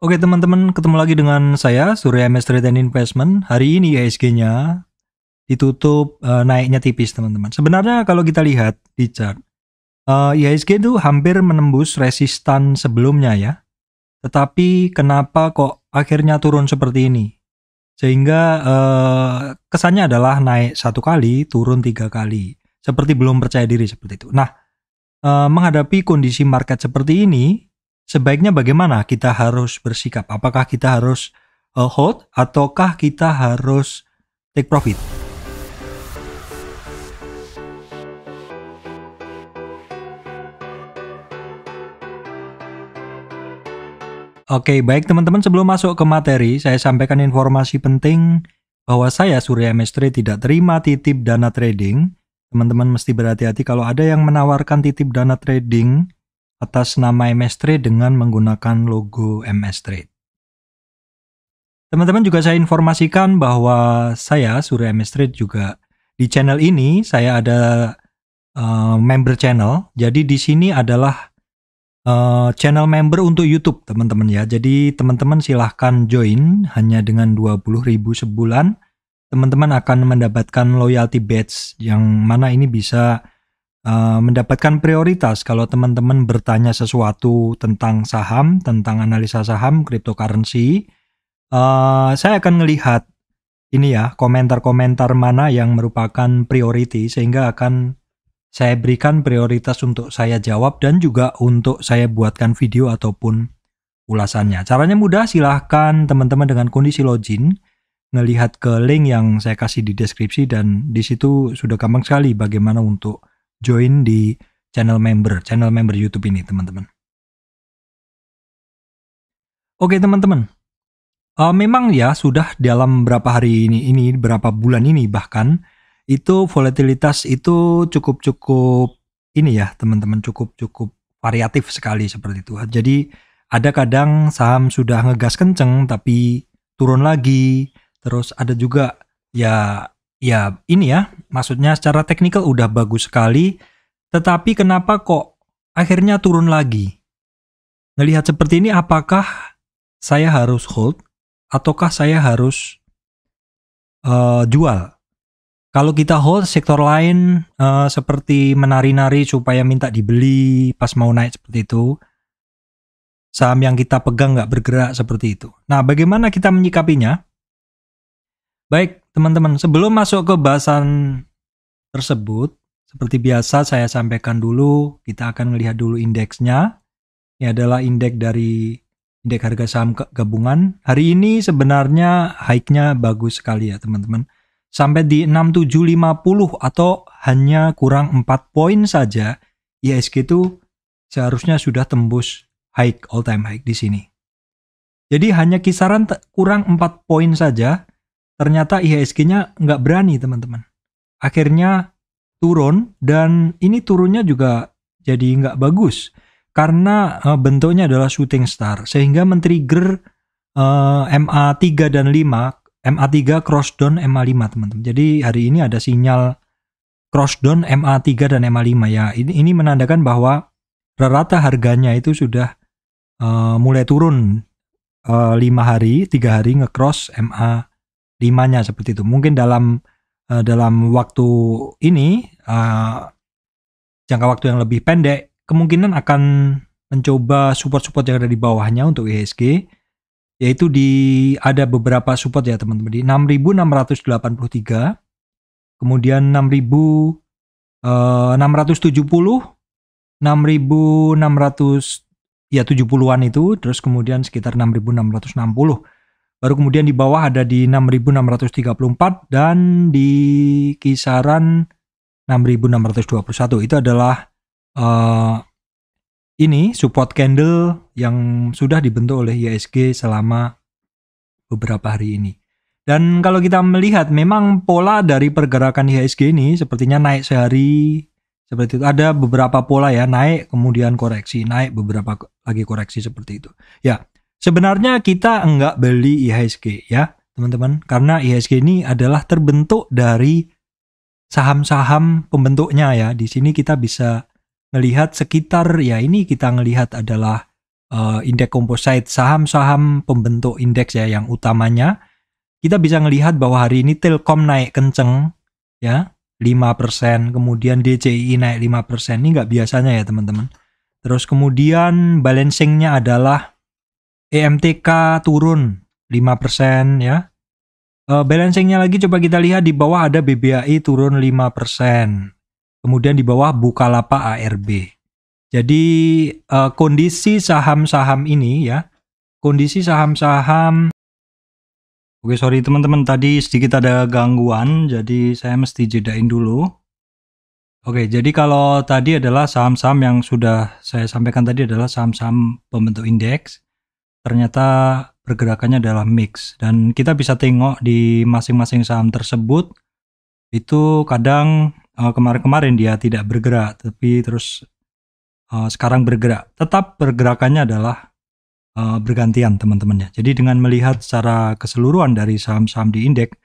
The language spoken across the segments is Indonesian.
Oke teman-teman, ketemu lagi dengan saya Surya MS Trade and Investment. Hari ini IHSG-nya ditutup naiknya tipis teman-teman. Sebenarnya kalau kita lihat di chart, IHSG itu hampir menembus resistan sebelumnya ya. Tetapi kenapa kok akhirnya turun seperti ini? Sehingga kesannya adalah naik satu kali, turun 3 kali. Seperti belum percaya diri seperti itu. Nah, menghadapi kondisi market seperti ini, sebaiknya bagaimana kita harus bersikap? Apakah kita harus hold ataukah kita harus take profit? Oke, baik teman-teman, sebelum masuk ke materi, saya sampaikan informasi penting bahwa saya Surya MS Trade tidak terima titip dana trading. Teman-teman mesti berhati-hati kalau ada yang menawarkan titip dana trading atas nama MS Trade dengan menggunakan logo MS Trade. Teman-teman juga saya informasikan bahwa saya Surya MS Trade juga di channel ini saya ada member channel. Jadi di sini adalah channel member untuk YouTube teman-teman ya. Jadi teman-teman silahkan join hanya dengan 20.000 sebulan. Teman-teman akan mendapatkan loyalty badge yang mana ini bisa mendapatkan prioritas kalau teman-teman bertanya sesuatu tentang saham, tentang analisa saham, cryptocurrency. Saya akan melihat ini ya, komentar-komentar mana yang merupakan priority sehingga akan saya berikan prioritas untuk saya jawab dan juga untuk saya buatkan video ataupun ulasannya. Caranya mudah, silahkan teman-teman dengan kondisi login ngelihat ke link yang saya kasih di deskripsi dan di situ sudah gampang sekali bagaimana untuk join di channel member YouTube ini teman-teman. Oke teman-teman, memang ya sudah dalam berapa hari ini berapa bulan ini bahkan itu volatilitas itu cukup ini ya teman-teman, cukup variatif sekali seperti itu. Jadi ada kadang saham sudah ngegas kenceng tapi turun lagi, terus ada juga ya ini ya, maksudnya secara teknikal udah bagus sekali, tetapi kenapa kok akhirnya turun lagi? Ngelihat seperti ini, apakah saya harus hold ataukah saya harus jual? Kalau kita hold, sektor lain seperti menari-nari supaya minta dibeli pas mau naik seperti itu. Saham yang kita pegang nggak bergerak seperti itu. Nah, bagaimana kita menyikapinya? Baik, teman-teman, sebelum masuk ke bahasan tersebut, seperti biasa saya sampaikan dulu, kita akan melihat dulu indeksnya. Ini adalah indeks dari indeks harga saham gabungan. Hari ini sebenarnya high-nya bagus sekali ya, teman-teman. Sampai di 6750 atau hanya kurang 4 poin saja, IHSG itu seharusnya sudah tembus high, all time high di sini. Jadi hanya kisaran kurang 4 poin saja, ternyata IHSG-nya nggak berani teman-teman. Akhirnya turun dan ini turunnya juga jadi nggak bagus karena bentuknya adalah shooting star sehingga men-trigger MA3 dan 5. MA3 crossdown MA5 teman-teman. Jadi hari ini ada sinyal crossdown MA3 dan MA5 ya. Ini menandakan bahwa rata harganya itu sudah mulai turun 5 hari, 3 hari nge-cross MA5-nya seperti itu. Mungkin dalam waktu ini jangka waktu yang lebih pendek kemungkinan akan mencoba support-support yang ada di bawahnya untuk IHSG. Yaitu ada beberapa support ya teman-teman di 6.683, kemudian 6.670, 6.600 ya 70-an itu, terus kemudian sekitar 6.660. Baru kemudian di bawah ada di 6.634 dan di kisaran 6.621. Itu adalah ini support candle yang sudah dibentuk oleh IHSG selama beberapa hari ini. Dan kalau kita melihat memang pola dari pergerakan IHSG ini sepertinya naik sehari seperti itu. Ada beberapa pola ya, naik kemudian koreksi, naik beberapa lagi koreksi seperti itu. Ya, sebenarnya kita enggak beli IHSG ya teman-teman, karena IHSG ini adalah terbentuk dari saham-saham pembentuknya ya. Di sini kita bisa melihat sekitar ya, ini kita melihat adalah indeks composite, saham-saham pembentuk indeks ya yang utamanya, kita bisa ngelihat bahwa hari ini Telkom naik kenceng ya, 5%, kemudian DCI naik 5%. Ini nggak biasanya ya teman-teman. Terus kemudian balancingnya adalah EMTK turun 5% ya. Balancingnya lagi coba kita lihat di bawah ada BBAI turun 5%. Kemudian di bawah Bukalapak ARB. Jadi kondisi saham-saham ini ya, kondisi saham-saham. Oke, sorry teman-teman, tadi sedikit ada gangguan, jadi saya mesti jedain dulu. Oke, jadi kalau tadi adalah saham-saham yang sudah saya sampaikan tadi adalah saham-saham pembentuk indeks. Ternyata pergerakannya adalah mix, dan kita bisa tengok di masing-masing saham tersebut itu kadang kemarin-kemarin dia tidak bergerak, tapi terus sekarang bergerak. Tetap pergerakannya adalah bergantian teman-teman ya. Jadi dengan melihat secara keseluruhan dari saham-saham di indeks,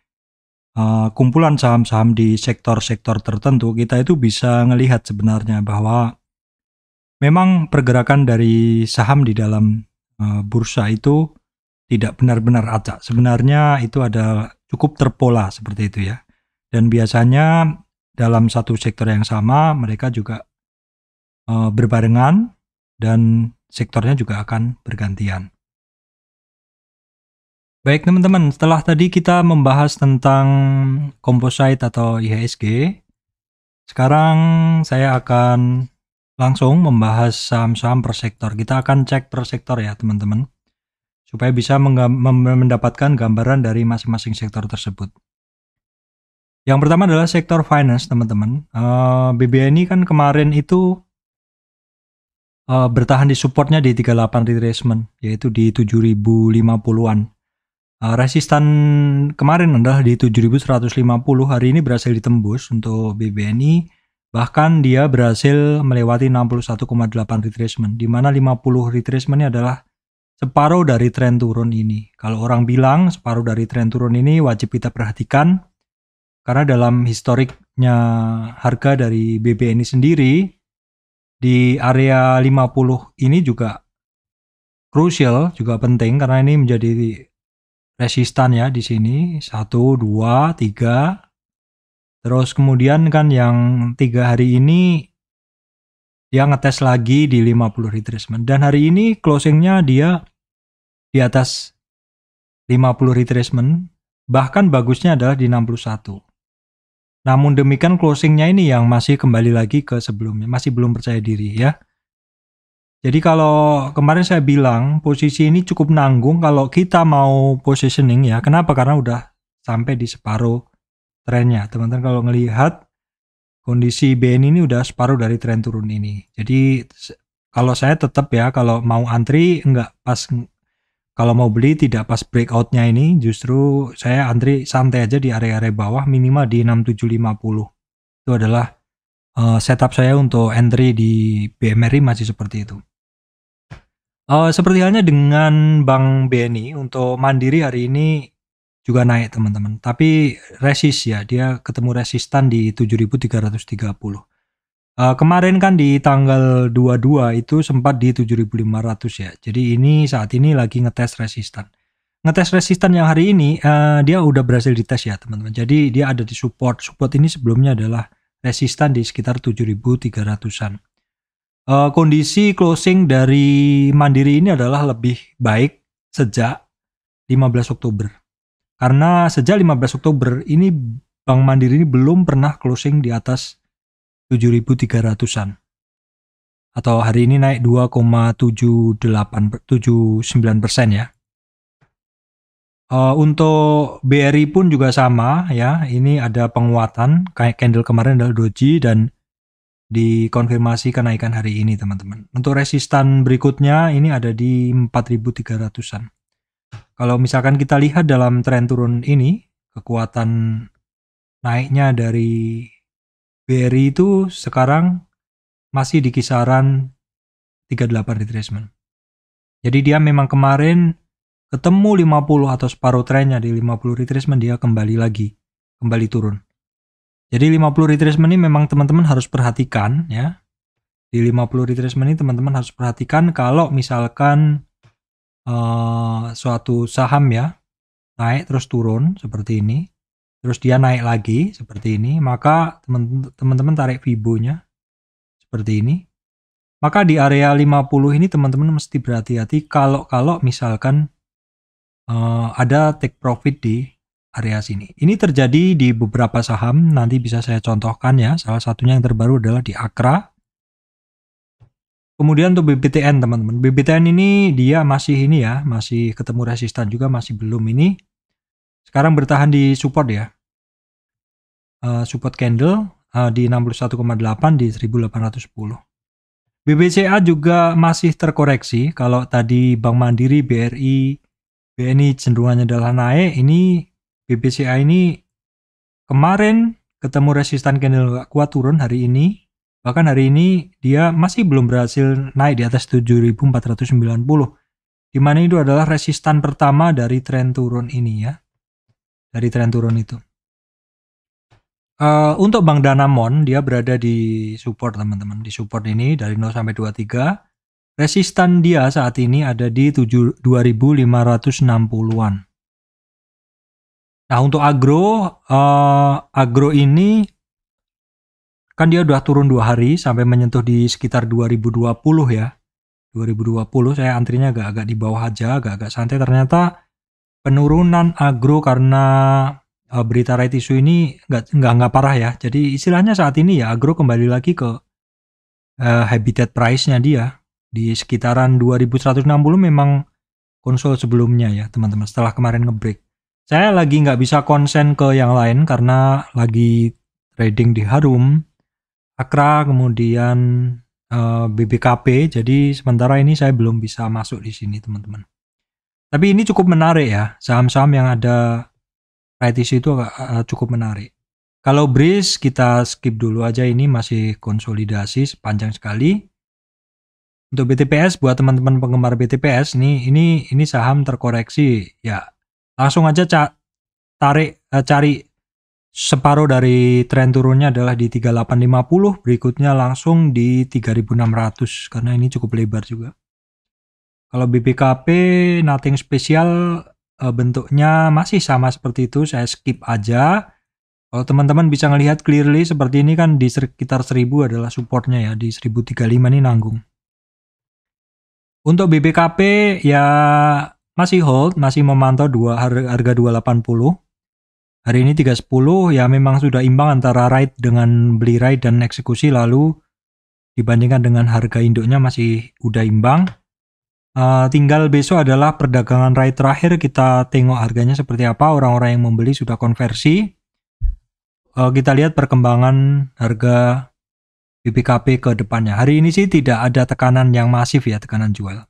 kumpulan saham-saham di sektor-sektor tertentu, kita itu bisa melihat sebenarnya bahwa memang pergerakan dari saham di dalam bursa itu tidak benar-benar acak. Sebenarnya itu ada cukup terpola seperti itu ya. Dan biasanya dalam satu sektor yang sama mereka juga berbarengan dan sektornya juga akan bergantian. Baik teman-teman, setelah tadi kita membahas tentang composite atau IHSG, sekarang saya akan langsung membahas saham-saham per sektor. Kita akan cek per sektor ya teman-teman, supaya bisa mendapatkan gambaran dari masing-masing sektor tersebut. Yang pertama adalah sektor finance teman-teman. BBA ini kan kemarin itu bertahan di supportnya di 38 retracement, yaitu di 7.050-an. Resistan kemarin adalah di 7.150, hari ini berhasil ditembus untuk BBNI, bahkan dia berhasil melewati 61,8 retracement, di mana 50 retracement ini adalah separuh dari tren turun ini. Kalau orang bilang separuh dari tren turun ini wajib kita perhatikan, karena dalam historiknya harga dari BBNI sendiri, di area 50 ini juga krusial, juga penting, karena ini menjadi resistan ya di sini 1, 2, 3. Terus kemudian kan yang 3 hari ini dia ngetes lagi di 50 retracement, dan hari ini closingnya dia di atas 50 retracement, bahkan bagusnya adalah di 61. Namun demikian closingnya ini yang masih kembali lagi ke sebelumnya, masih belum percaya diri ya. Jadi kalau kemarin saya bilang posisi ini cukup nanggung kalau kita mau positioning ya. Kenapa? Karena udah sampai di separuh trennya. Teman-teman kalau ngelihat kondisi BN ini udah separuh dari tren turun ini. Jadi kalau saya tetap ya, kalau mau antri enggak pas, kalau mau beli tidak pas breakoutnya ini, justru saya antri santai aja di area-area bawah minimal di 6750. Itu adalah setup saya untuk entry di BMRI masih seperti itu. Seperti halnya dengan Bank BNI, untuk Mandiri hari ini juga naik teman-teman. Tapi resist ya, dia ketemu resistan di 7330. Kemarin kan di tanggal 22 itu sempat di 7.500 ya. Jadi ini saat ini lagi ngetes resistan. Ngetes resistan yang hari ini dia udah berhasil dites ya teman-teman. Jadi dia ada di support. Support ini sebelumnya adalah resistan di sekitar 7.300-an. Kondisi closing dari Mandiri ini adalah lebih baik sejak 15 Oktober. Karena sejak 15 Oktober ini Bank Mandiri ini belum pernah closing di atas 7.300-an. Atau hari ini naik 2,79% ya. Untuk BRI pun juga sama ya. Ini ada penguatan, kayak candle kemarin adalah doji dan dikonfirmasi kenaikan hari ini teman-teman. Untuk resistan berikutnya ini ada di 4.300-an. Kalau misalkan kita lihat dalam tren turun ini, kekuatan naiknya dari BRI itu sekarang masih di kisaran 38 retracement. Jadi dia memang kemarin ketemu 50 atau separuh trennya di 50 retracement, dia kembali turun. Jadi 50 retracement ini memang teman-teman harus perhatikan ya. Di 50 retracement ini teman-teman harus perhatikan kalau misalkan suatu saham ya naik terus turun seperti ini, terus dia naik lagi seperti ini, maka teman-teman tarik Fibo-nya seperti ini. Maka di area 50 ini teman-teman mesti berhati-hati kalau misalkan ada take profit di area sini. Ini terjadi di beberapa saham, nanti bisa saya contohkan ya. Salah satunya yang terbaru adalah di Akra. Kemudian untuk BBTN teman-teman. BBTN ini dia masih ini ya, masih ketemu resistan juga, masih belum ini. Sekarang bertahan di support ya. Support candle di 61,8 di 1810. BBCA juga masih terkoreksi. Kalau tadi Bank Mandiri, BRI, BNI cenderungannya adalah naik, ini BBCA ini kemarin ketemu resistan candle gak kuat turun hari ini. Bahkan hari ini dia masih belum berhasil naik di atas 7.490. Dimana itu adalah resistan pertama dari tren turun ini ya. Dari tren turun itu. Untuk Bank Danamon dia berada di support teman-teman. Di support ini dari 0 sampai 23. Resistan dia saat ini ada di 2.560-an. Nah untuk agro ini kan dia udah turun 2 hari sampai menyentuh di sekitar 2020 ya. 2020 saya antrinya agak-agak di bawah aja, agak-agak santai. Ternyata penurunan agro karena berita right issue ini nggak parah ya. Jadi istilahnya saat ini ya agro kembali lagi ke habitat price-nya dia di sekitaran 2160 memang konsol sebelumnya ya teman-teman setelah kemarin ngebreak. Saya lagi nggak bisa konsen ke yang lain karena lagi trading di Harum, Akra, kemudian BBKP. Jadi sementara ini saya belum bisa masuk di sini teman-teman. Tapi ini cukup menarik ya, saham-saham yang ada right issue itu cukup menarik. Kalau Breeze kita skip dulu aja, ini masih konsolidasi sepanjang sekali. Untuk BTPS buat teman-teman penggemar BTPS ini saham terkoreksi ya. Langsung aja cari separuh dari tren turunnya adalah di 3850, berikutnya langsung di 3600 karena ini cukup lebar juga. Kalau BBKP nothing spesial, bentuknya masih sama seperti itu, saya skip aja. Kalau teman-teman bisa ngelihat clearly seperti ini kan di sekitar 1000 adalah supportnya ya, di 1035 ini nanggung. Untuk BBKP ya masih hold, masih memantau harga 280. Hari ini 310 ya memang sudah imbang antara right dengan beli right dan eksekusi, lalu dibandingkan dengan harga induknya masih udah imbang. Tinggal besok adalah perdagangan right terakhir, kita tengok harganya seperti apa, orang-orang yang membeli sudah konversi. Kita lihat perkembangan harga BBKP ke depannya. Hari ini sih tidak ada tekanan yang masif ya, tekanan jual.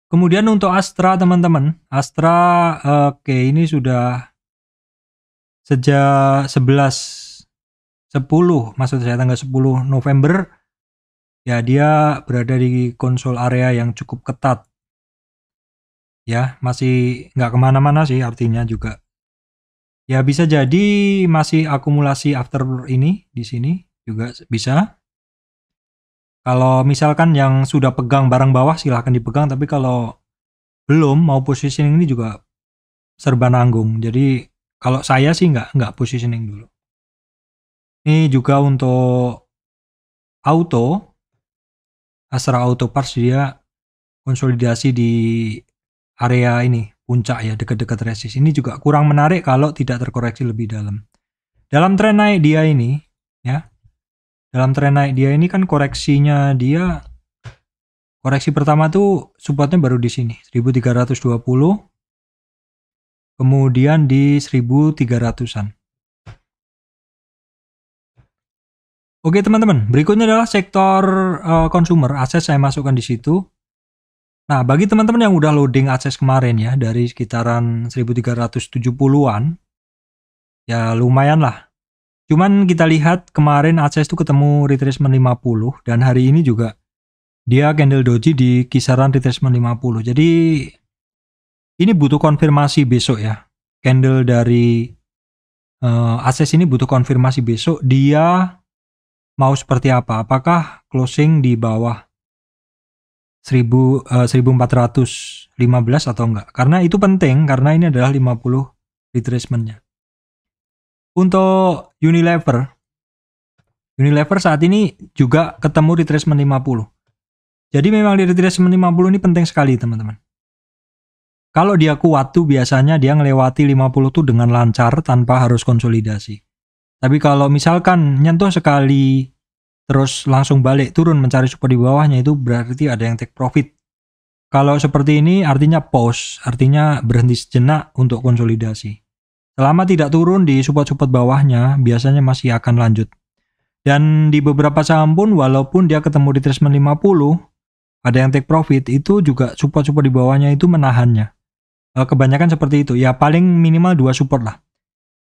Kemudian untuk Astra teman-teman, Astra oke ini sudah sejak 10 maksud saya tanggal 10 November ya dia berada di konsol area yang cukup ketat ya, masih nggak kemana-mana sih, artinya juga ya bisa jadi masih akumulasi after ini di sini juga bisa. Kalau misalkan yang sudah pegang barang bawah silahkan dipegang, tapi kalau belum mau positioning ini juga serba nanggung. Jadi kalau saya sih nggak positioning dulu. Ini juga untuk auto, Astra Auto Parts dia konsolidasi di area ini puncak ya, dekat-dekat resist. Ini juga kurang menarik kalau tidak terkoreksi lebih dalam. Dalam tren naik dia ini ya, dalam tren naik dia ini kan koreksinya dia, koreksi pertama tuh supportnya baru di sini 1320, kemudian di 1300-an. Oke teman-teman, berikutnya adalah sektor consumer, aset saya masukkan di situ. Nah, bagi teman-teman yang udah loading akses kemarin ya, dari sekitaran 1370-an, ya lumayan lah. Cuman kita lihat kemarin akses itu ketemu retracement 50, dan hari ini juga dia candle doji di kisaran retracement 50. Jadi, ini butuh konfirmasi besok ya. Candle dari akses ini butuh konfirmasi besok, dia mau seperti apa? Apakah closing di bawah 1415 atau enggak? Karena itu penting, karena ini adalah 50 retracement-nya. Untuk Unilever saat ini juga ketemu retracement 50. Jadi memang di retracement 50 ini penting sekali teman-teman. Kalau dia kuat tuh biasanya dia ngelewati 50 tuh dengan lancar tanpa harus konsolidasi. Tapi kalau misalkan nyentuh sekali terus langsung balik turun mencari support di bawahnya, itu berarti ada yang take profit. Kalau seperti ini artinya pause, artinya berhenti sejenak untuk konsolidasi. Selama tidak turun di support-support bawahnya, biasanya masih akan lanjut. Dan di beberapa saham pun walaupun dia ketemu di retracement 50, ada yang take profit, itu juga support-support di bawahnya itu menahannya. Kebanyakan seperti itu, ya paling minimal 2 support lah.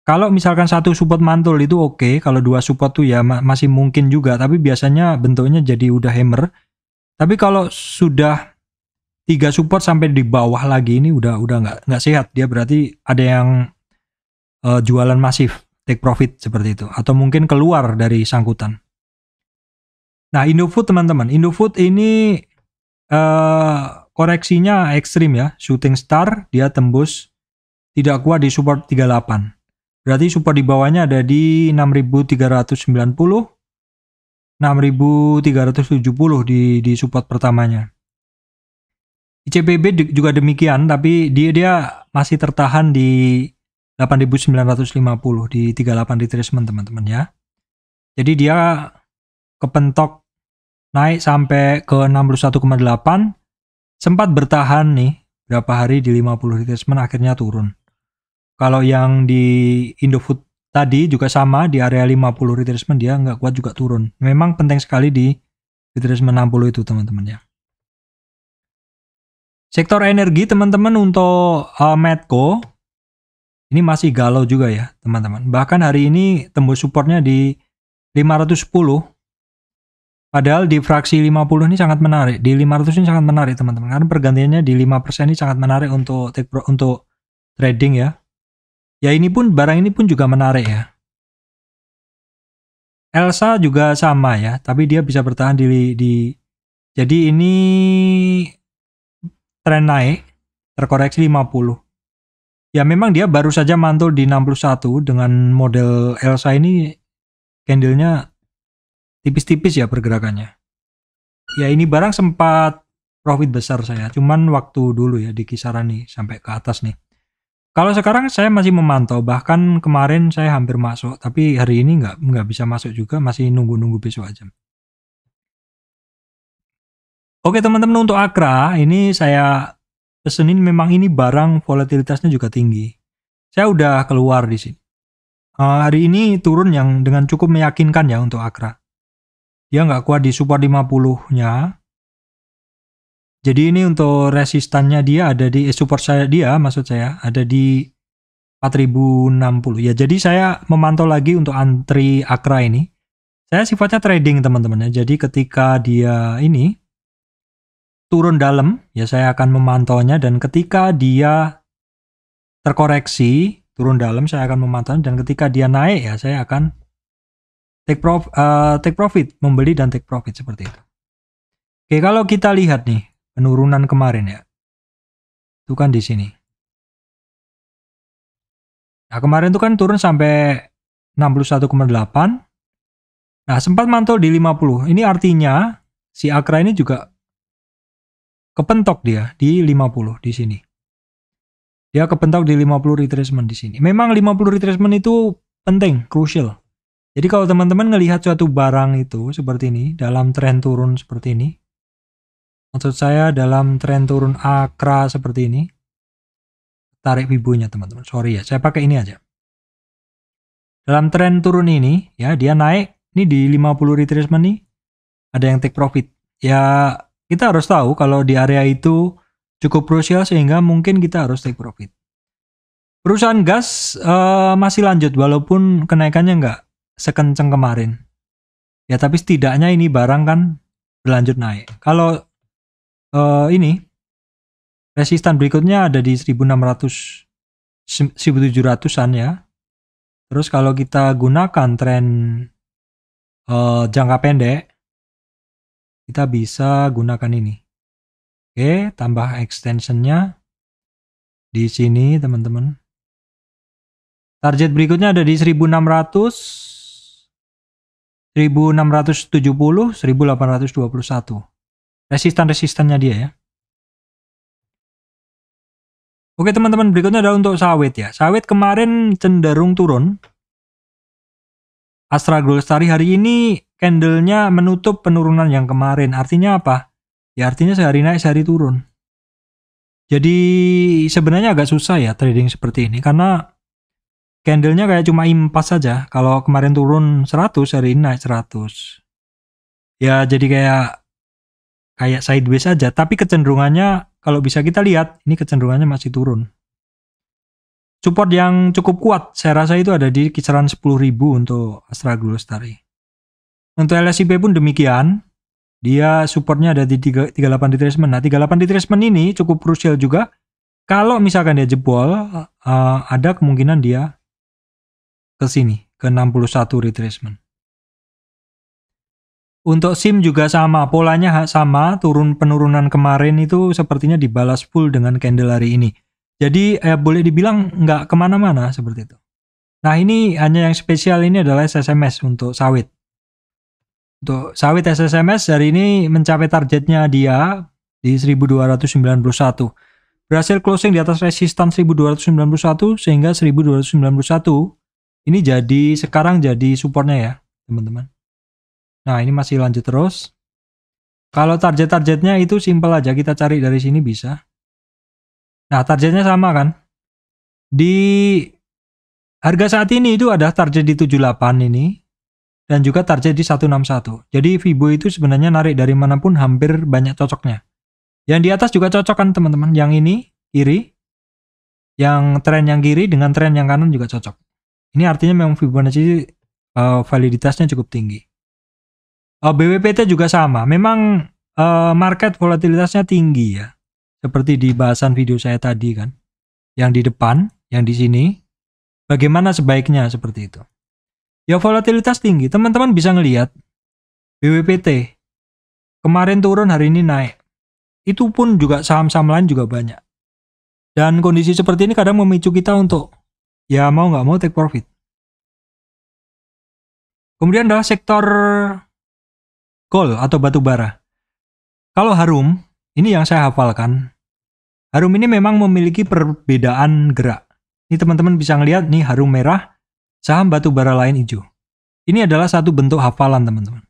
Kalau misalkan satu support mantul itu oke, kalau 2 support tuh ya masih mungkin juga, tapi biasanya bentuknya jadi udah hammer. Tapi kalau sudah 3 support sampai di bawah lagi, ini udah nggak sehat. Dia berarti ada yang jualan masif, take profit seperti itu, atau mungkin keluar dari sangkutan. Nah, Indofood teman-teman, Indofood ini koreksinya ekstrim ya, shooting star, dia tembus tidak kuat di support 38. Berarti support di bawahnya ada di 6.390, 6.370 di support pertamanya. ICBP juga demikian, tapi dia masih tertahan di 8.950 di 38 retracement teman-teman ya. Jadi dia kepentok naik sampai ke 61,8, sempat bertahan nih berapa hari di 50 retracement, akhirnya turun. Kalau yang di Indofood tadi juga sama, di area 50 retracement dia nggak kuat juga turun. Memang penting sekali di retracement 60 itu teman-teman ya. Sektor energi teman-teman untuk Medco ini masih galau juga ya teman-teman. Bahkan hari ini tembus supportnya di 510. Padahal di fraksi 50 ini sangat menarik. Di 500 ini sangat menarik teman-teman. Karena pergantiannya di 5% ini sangat menarik untuk trading ya. Ya ini pun, barang ini pun juga menarik ya. Elsa juga sama ya. Tapi dia bisa bertahan jadi ini tren naik. Terkoreksi 50. Ya memang dia baru saja mantul di 61 dengan model Elsa ini, candlenya tipis-tipis ya pergerakannya. Ya ini barang sempat profit besar saya, cuman waktu dulu ya di kisaran nih sampai ke atas nih. Kalau sekarang saya masih memantau, bahkan kemarin saya hampir masuk, tapi hari ini nggak bisa masuk juga, masih nunggu besok aja. Oke teman-teman, untuk Akra ini saya pesenin, memang ini barang volatilitasnya juga tinggi. Saya udah keluar di sini. Hari ini turun yang dengan cukup meyakinkan ya untuk Akra. Dia nggak kuat di support 50-nya. Jadi ini untuk resistannya dia ada di support maksud saya ada di 4060. Ya jadi saya memantau lagi untuk antri Akra ini. Saya sifatnya trading teman-teman ya. Jadi ketika dia ini turun dalam ya saya akan memantaunya, dan ketika dia terkoreksi turun dalam saya akan memantau, dan ketika dia naik ya saya akan take profit, membeli dan take profit seperti itu. Oke, kalau kita lihat nih penurunan kemarin ya, itu kan di sini. Nah kemarin itu kan turun sampai 61,8. Nah sempat mantul di 50. Ini artinya si Akra ini juga kepentok dia di 50 di sini. Dia kepentok di 50 retracement di sini. Memang 50 retracement itu penting, crucial. Jadi kalau teman-teman ngelihat suatu barang itu seperti ini, dalam tren turun seperti ini, maksud saya dalam tren turun Akra seperti ini, tarik Fibo-nya teman-teman. Sorry ya, saya pakai ini aja. Dalam tren turun ini, ya dia naik, ini di 50 retracement nih, ada yang take profit. Ya kita harus tahu kalau di area itu cukup krusial sehingga mungkin kita harus take profit. Perusahaan gas masih lanjut walaupun kenaikannya nggak sekencang kemarin. Ya tapi setidaknya ini barang kan berlanjut naik. Kalau ini resistan berikutnya ada di 1600 1700-an ya. Terus kalau kita gunakan tren jangka pendek, kita bisa gunakan ini. Oke, tambah extensionnya di sini teman-teman. Target berikutnya ada di 1600, 1670, 1821. Resistan-resistannya dia ya. Oke teman-teman, berikutnya adalah untuk sawit ya. Sawit kemarin cenderung turun. Astra Gold Lestari hari ini candle-nya menutup penurunan yang kemarin. Artinya apa? Ya artinya sehari naik, sehari turun. Jadi sebenarnya agak susah ya trading seperti ini. Karena candle-nya kayak cuma impas saja. Kalau kemarin turun 100, hari ini naik 100. Ya jadi kayak sideways saja. Tapi kecenderungannya kalau bisa kita lihat, ini kecenderungannya masih turun. Support yang cukup kuat, saya rasa itu ada di kisaran 10.000 untuk Astra Gold Lestari. Untuk LSIP pun demikian, dia supportnya ada di 38 retracement. Nah, 38 retracement ini cukup krusial juga. Kalau misalkan dia jebol, ada kemungkinan dia ke sini, ke 61 retracement. Untuk SIM juga sama, polanya sama, penurunan kemarin itu sepertinya dibalas full dengan candle hari ini. Jadi boleh dibilang nggak kemana-mana seperti itu. Nah ini hanya yang spesial ini adalah SSMS untuk sawit. Untuk sawit SSMS hari ini mencapai targetnya dia di 1291. Berhasil closing di atas resistan 1291 sehingga 1291 ini sekarang jadi supportnya ya teman-teman. Nah ini masih lanjut terus. Kalau target-targetnya itu simpel aja, kita cari dari sini bisa. Nah targetnya sama kan. Di harga saat ini itu ada target di 78 ini. Dan juga target di 161. Jadi Fibo itu sebenarnya narik dari manapun hampir banyak cocoknya. Yang di atas juga cocok kan teman-teman. Yang ini kiri. Yang tren yang kiri dengan tren yang kanan juga cocok. Ini artinya memang Fibonacci validitasnya cukup tinggi. BWPT juga sama. Memang market volatilitasnya tinggi ya. Seperti di bahasan video saya tadi kan. Yang di depan, yang di sini. Bagaimana sebaiknya seperti itu. Ya volatilitas tinggi. Teman-teman bisa ngelihat BWPT. Kemarin turun, hari ini naik. Itu pun juga saham-saham lain juga banyak. Dan kondisi seperti ini kadang memicu kita untuk ya mau nggak mau take profit. Kemudian adalah sektor gold atau batu bara. Kalau Harum, ini yang saya hafalkan. Harum ini memang memiliki perbedaan gerak. Ini teman-teman bisa ngelihat nih Harum merah, saham batu bara lain hijau. Ini adalah satu bentuk hafalan teman-teman.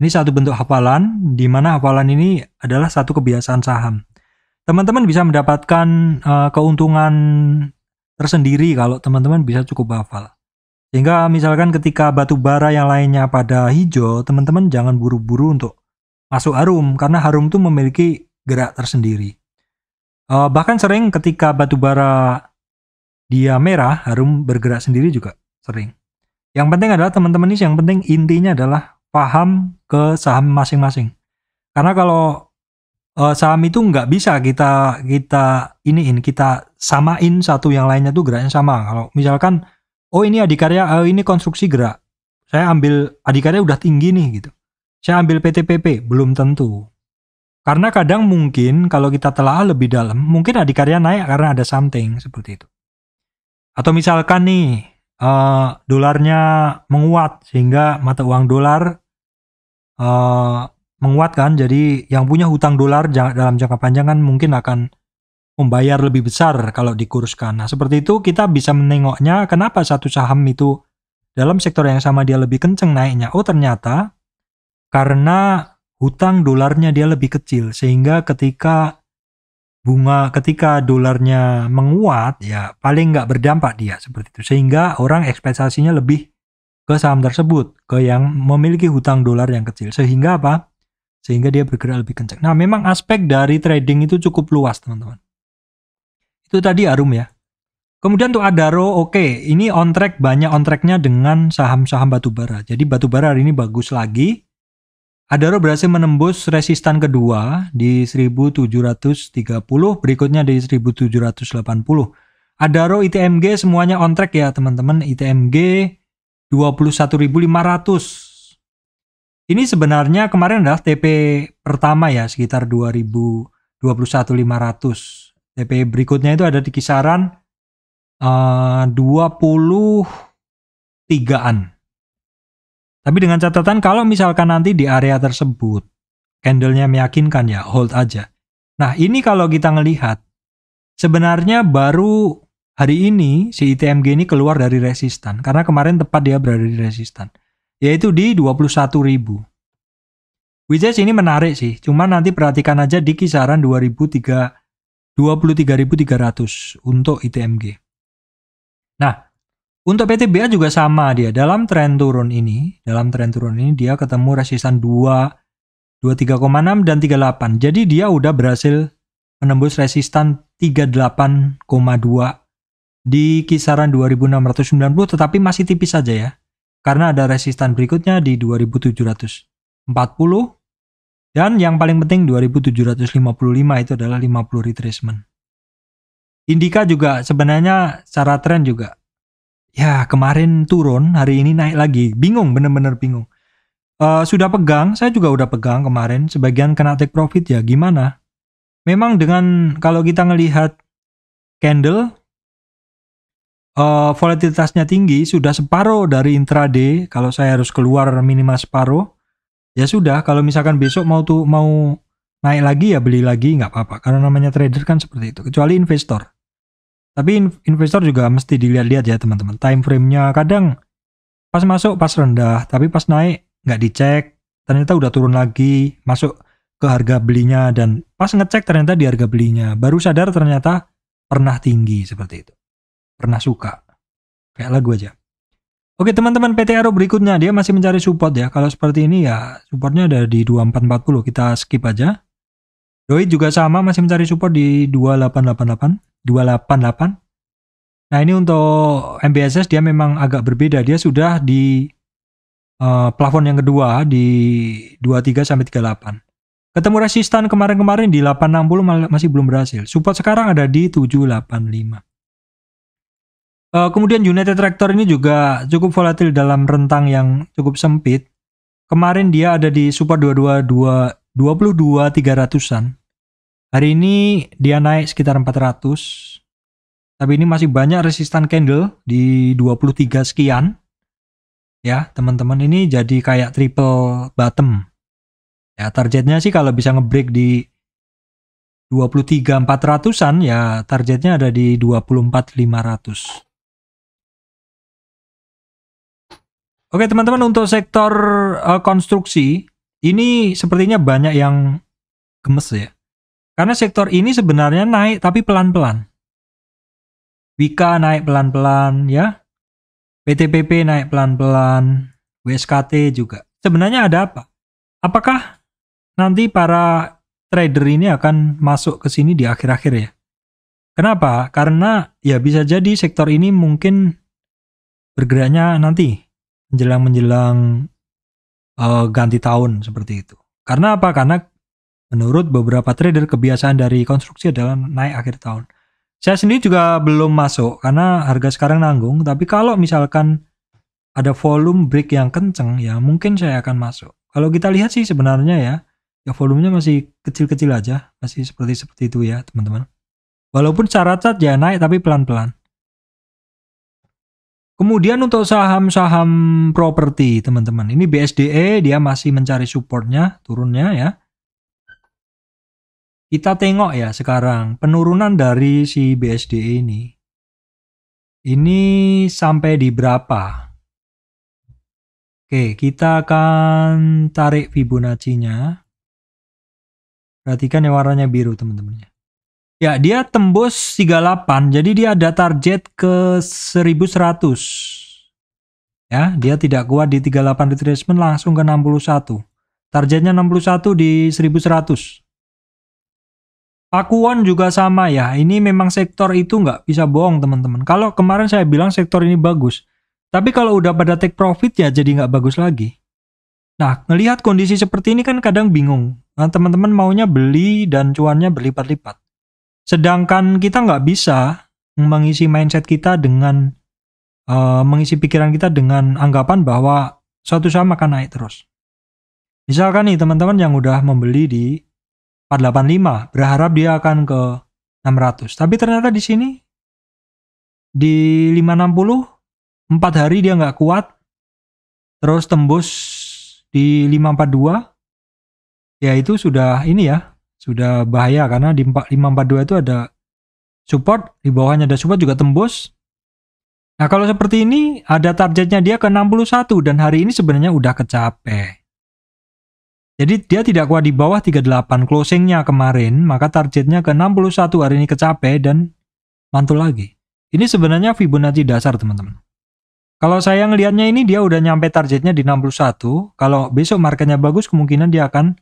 Ini satu bentuk hafalan, di mana hafalan ini adalah satu kebiasaan saham. Teman-teman bisa mendapatkan keuntungan tersendiri kalau teman-teman bisa cukup hafal. Sehingga misalkan ketika batu bara yang lainnya pada hijau, teman-teman jangan buru-buru untuk masuk Harum, karena Harum itu memiliki gerak tersendiri. Bahkan sering ketika batu bara dia merah, Harum bergerak sendiri juga sering. Yang penting adalah teman-teman ini, yang penting intinya adalah paham ke saham masing-masing. Karena kalau saham itu nggak bisa kita samain satu yang lainnya tuh geraknya sama. Kalau misalkan oh ini Adikarya, ini konstruksi gerak. Saya ambil Adikarya udah tinggi nih gitu. Saya ambil PTPP, belum tentu. Karena kadang mungkin kalau kita telaah lebih dalam, mungkin Adikarya naik karena ada something seperti itu. Atau misalkan nih dolarnya menguat sehingga mata uang dolar menguat kan, jadi yang punya hutang dolar dalam jangka panjang kan mungkin akan membayar lebih besar kalau dikurskan. Nah seperti itu kita bisa menengoknya kenapa satu saham itu dalam sektor yang sama dia lebih kenceng naiknya. Oh ternyata karena hutang dolarnya dia lebih kecil, sehingga ketika dolarnya menguat ya paling nggak berdampak dia seperti itu, sehingga orang ekspektasinya lebih ke saham tersebut, ke yang memiliki hutang dolar yang kecil, sehingga apa? Sehingga dia bergerak lebih kencang. Nah memang aspek dari trading itu cukup luas teman-teman. Itu tadi Harum ya. Kemudian untuk Adaro, oke, ini on track, banyak on tracknya dengan saham-saham batubara. Jadi batubara hari ini bagus lagi. Adaro berhasil menembus resistan kedua di 1730, berikutnya di 1780. Adaro, ITMG semuanya on track ya teman-teman. ITMG 21.500. Ini sebenarnya kemarin adalah TP pertama ya, sekitar 2021.500. TP berikutnya itu ada di kisaran 23-an. Tapi dengan catatan kalau misalkan nanti di area tersebut candlenya meyakinkan ya hold aja. Nah ini kalau kita ngelihat sebenarnya baru hari ini si ITMG ini keluar dari resistan karena kemarin tepat dia berada di resistan yaitu di 21.000. Which is ini menarik sih, cuma nanti perhatikan aja di kisaran 23.300 untuk ITMG. Nah, untuk PTBA juga sama dia. Dalam tren turun ini dia ketemu resistan 23,6 dan 38. Jadi dia udah berhasil menembus resistan 38,2 di kisaran 2690 tetapi masih tipis saja ya. Karena ada resistan berikutnya di 2740 dan yang paling penting 2755 itu adalah 50 retracement. Indika juga sebenarnya secara tren juga ya kemarin turun, hari ini naik lagi. Bingung, bener-bener bingung. Sudah pegang, saya juga udah pegang kemarin. Sebagian kena take profit ya, gimana? Memang dengan kalau kita ngelihat candle, volatilitasnya tinggi, sudah separuh dari intraday. Kalau saya harus keluar minimal separuh, ya sudah. Kalau misalkan besok mau naik lagi ya beli lagi, nggak apa-apa. Karena namanya trader kan seperti itu. Kecuali investor. Tapi investor juga mesti dilihat-lihat ya teman-teman. Time frame-nya kadang pas masuk pas rendah, tapi pas naik nggak dicek, ternyata udah turun lagi, masuk ke harga belinya dan pas ngecek ternyata di harga belinya, baru sadar ternyata pernah tinggi seperti itu. Pernah suka. Kayak lagu aja. Oke teman-teman, PT Arrow berikutnya dia masih mencari support ya. Kalau seperti ini ya supportnya ada di 2440, kita skip aja. Doi juga sama masih mencari support di 2888. Nah ini untuk MBSS dia memang agak berbeda. Dia sudah di plafon yang kedua di 23 sampai 38. Ketemu resistan kemarin-kemarin di 860 masih belum berhasil. Support sekarang ada di 785. Kemudian United Tractor ini juga cukup volatil dalam rentang yang cukup sempit. Kemarin dia ada di support 22.300-an. Hari ini dia naik sekitar 400. Tapi ini masih banyak resistan candle di 23 sekian. Ya, teman-teman ini jadi kayak triple bottom. Ya, targetnya sih kalau bisa ngebreak di 23.400-an ya targetnya ada di 24.500. Oke, teman-teman untuk sektor konstruksi ini sepertinya banyak yang gemes ya. Karena sektor ini sebenarnya naik tapi pelan-pelan. Wika naik pelan-pelan ya. PTPP naik pelan-pelan. WSKT juga. Sebenarnya ada apa? Apakah nanti para trader ini akan masuk ke sini di akhir-akhir ya? Kenapa? Karena ya bisa jadi sektor ini mungkin bergeraknya nanti menjelang ganti tahun seperti itu. Karena apa? Karena menurut beberapa trader kebiasaan dari konstruksi adalah naik akhir tahun. Saya sendiri juga belum masuk karena harga sekarang nanggung. Tapi kalau misalkan ada volume break yang kenceng ya mungkin saya akan masuk. Kalau kita lihat sih sebenarnya ya volumenya masih kecil-kecil aja. Masih seperti itu ya teman-teman. Walaupun secara chart ya naik tapi pelan-pelan. Kemudian untuk saham-saham properti teman-teman. Ini BSDE dia masih mencari supportnya turunnya ya. Kita tengok ya sekarang penurunan dari si BSDE ini. Ini sampai di berapa? Oke, kita akan tarik Fibonacci-nya. Perhatikan yang warnanya biru teman-teman. Ya, dia tembus 38, jadi dia ada target ke 1100. Ya, dia tidak kuat di 38 retracement langsung ke 61. Targetnya 61 di 1100. Pakuwon juga sama ya, ini memang sektor itu nggak bisa bohong teman-teman. Kalau kemarin saya bilang sektor ini bagus, tapi kalau udah pada take profit ya jadi nggak bagus lagi. Nah, ngelihat kondisi seperti ini kan kadang bingung. Nah, teman-teman maunya beli dan cuannya berlipat-lipat. Sedangkan kita nggak bisa mengisi mindset kita dengan, mengisi pikiran kita dengan anggapan bahwa suatu saham akan naik terus. Misalkan nih teman-teman yang udah membeli di 485, berharap dia akan ke 600. Tapi ternyata di sini di 560, 4 hari dia nggak kuat, terus tembus di 542, ya itu sudah ini ya, sudah bahaya karena di 542 itu ada support, di bawahnya ada support juga tembus. Nah kalau seperti ini ada targetnya dia ke 61 dan hari ini sebenarnya udah kecapai. Jadi dia tidak kuat di bawah 38 closingnya kemarin, maka targetnya ke 61 hari ini kecapai dan mantul lagi. Ini sebenarnya Fibonacci dasar teman-teman. Kalau saya ngelihatnya ini dia udah nyampe targetnya di 61, kalau besok marketnya bagus kemungkinan dia akan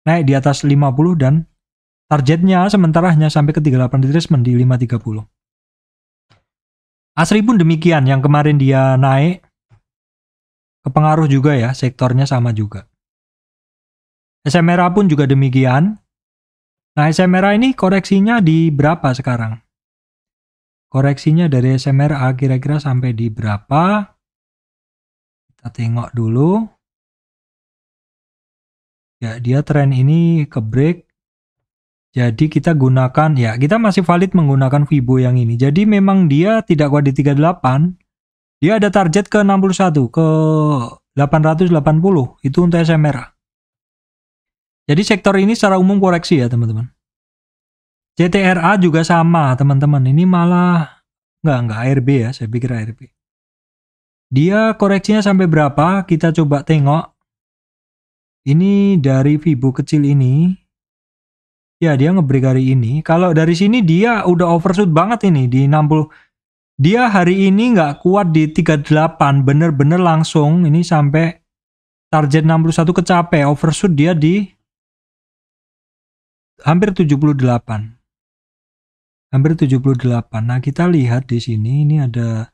naik di atas 50 dan targetnya sementara hanya sampai ke 38 retracement di 530. ASRI pun demikian, yang kemarin dia naik, kepengaruh juga ya, sektornya sama juga. SMRA pun juga demikian. Nah SMRA ini koreksinya di berapa sekarang? Koreksinya dari SMRA kira-kira sampai di berapa? Kita tengok dulu. Ya dia tren ini ke break. Jadi kita gunakan, ya kita masih valid menggunakan Fibo yang ini. Jadi memang dia tidak kuat di 38. Dia ada target ke 61, ke 880. Itu untuk SMRA. Jadi sektor ini secara umum koreksi ya teman-teman. CTRA juga sama teman-teman. Ini malah, enggak ARB ya, saya pikir ARB. Dia koreksinya sampai berapa? Kita coba tengok. Ini dari Fibo kecil ini. Ya dia ngebreak hari ini. Kalau dari sini dia udah overshoot banget ini di 60. Dia hari ini nggak kuat di 38. Bener-bener langsung ini sampai target 61 kecapai. Overshoot dia di hampir 78. Hampir 78. Nah kita lihat di sini ini ada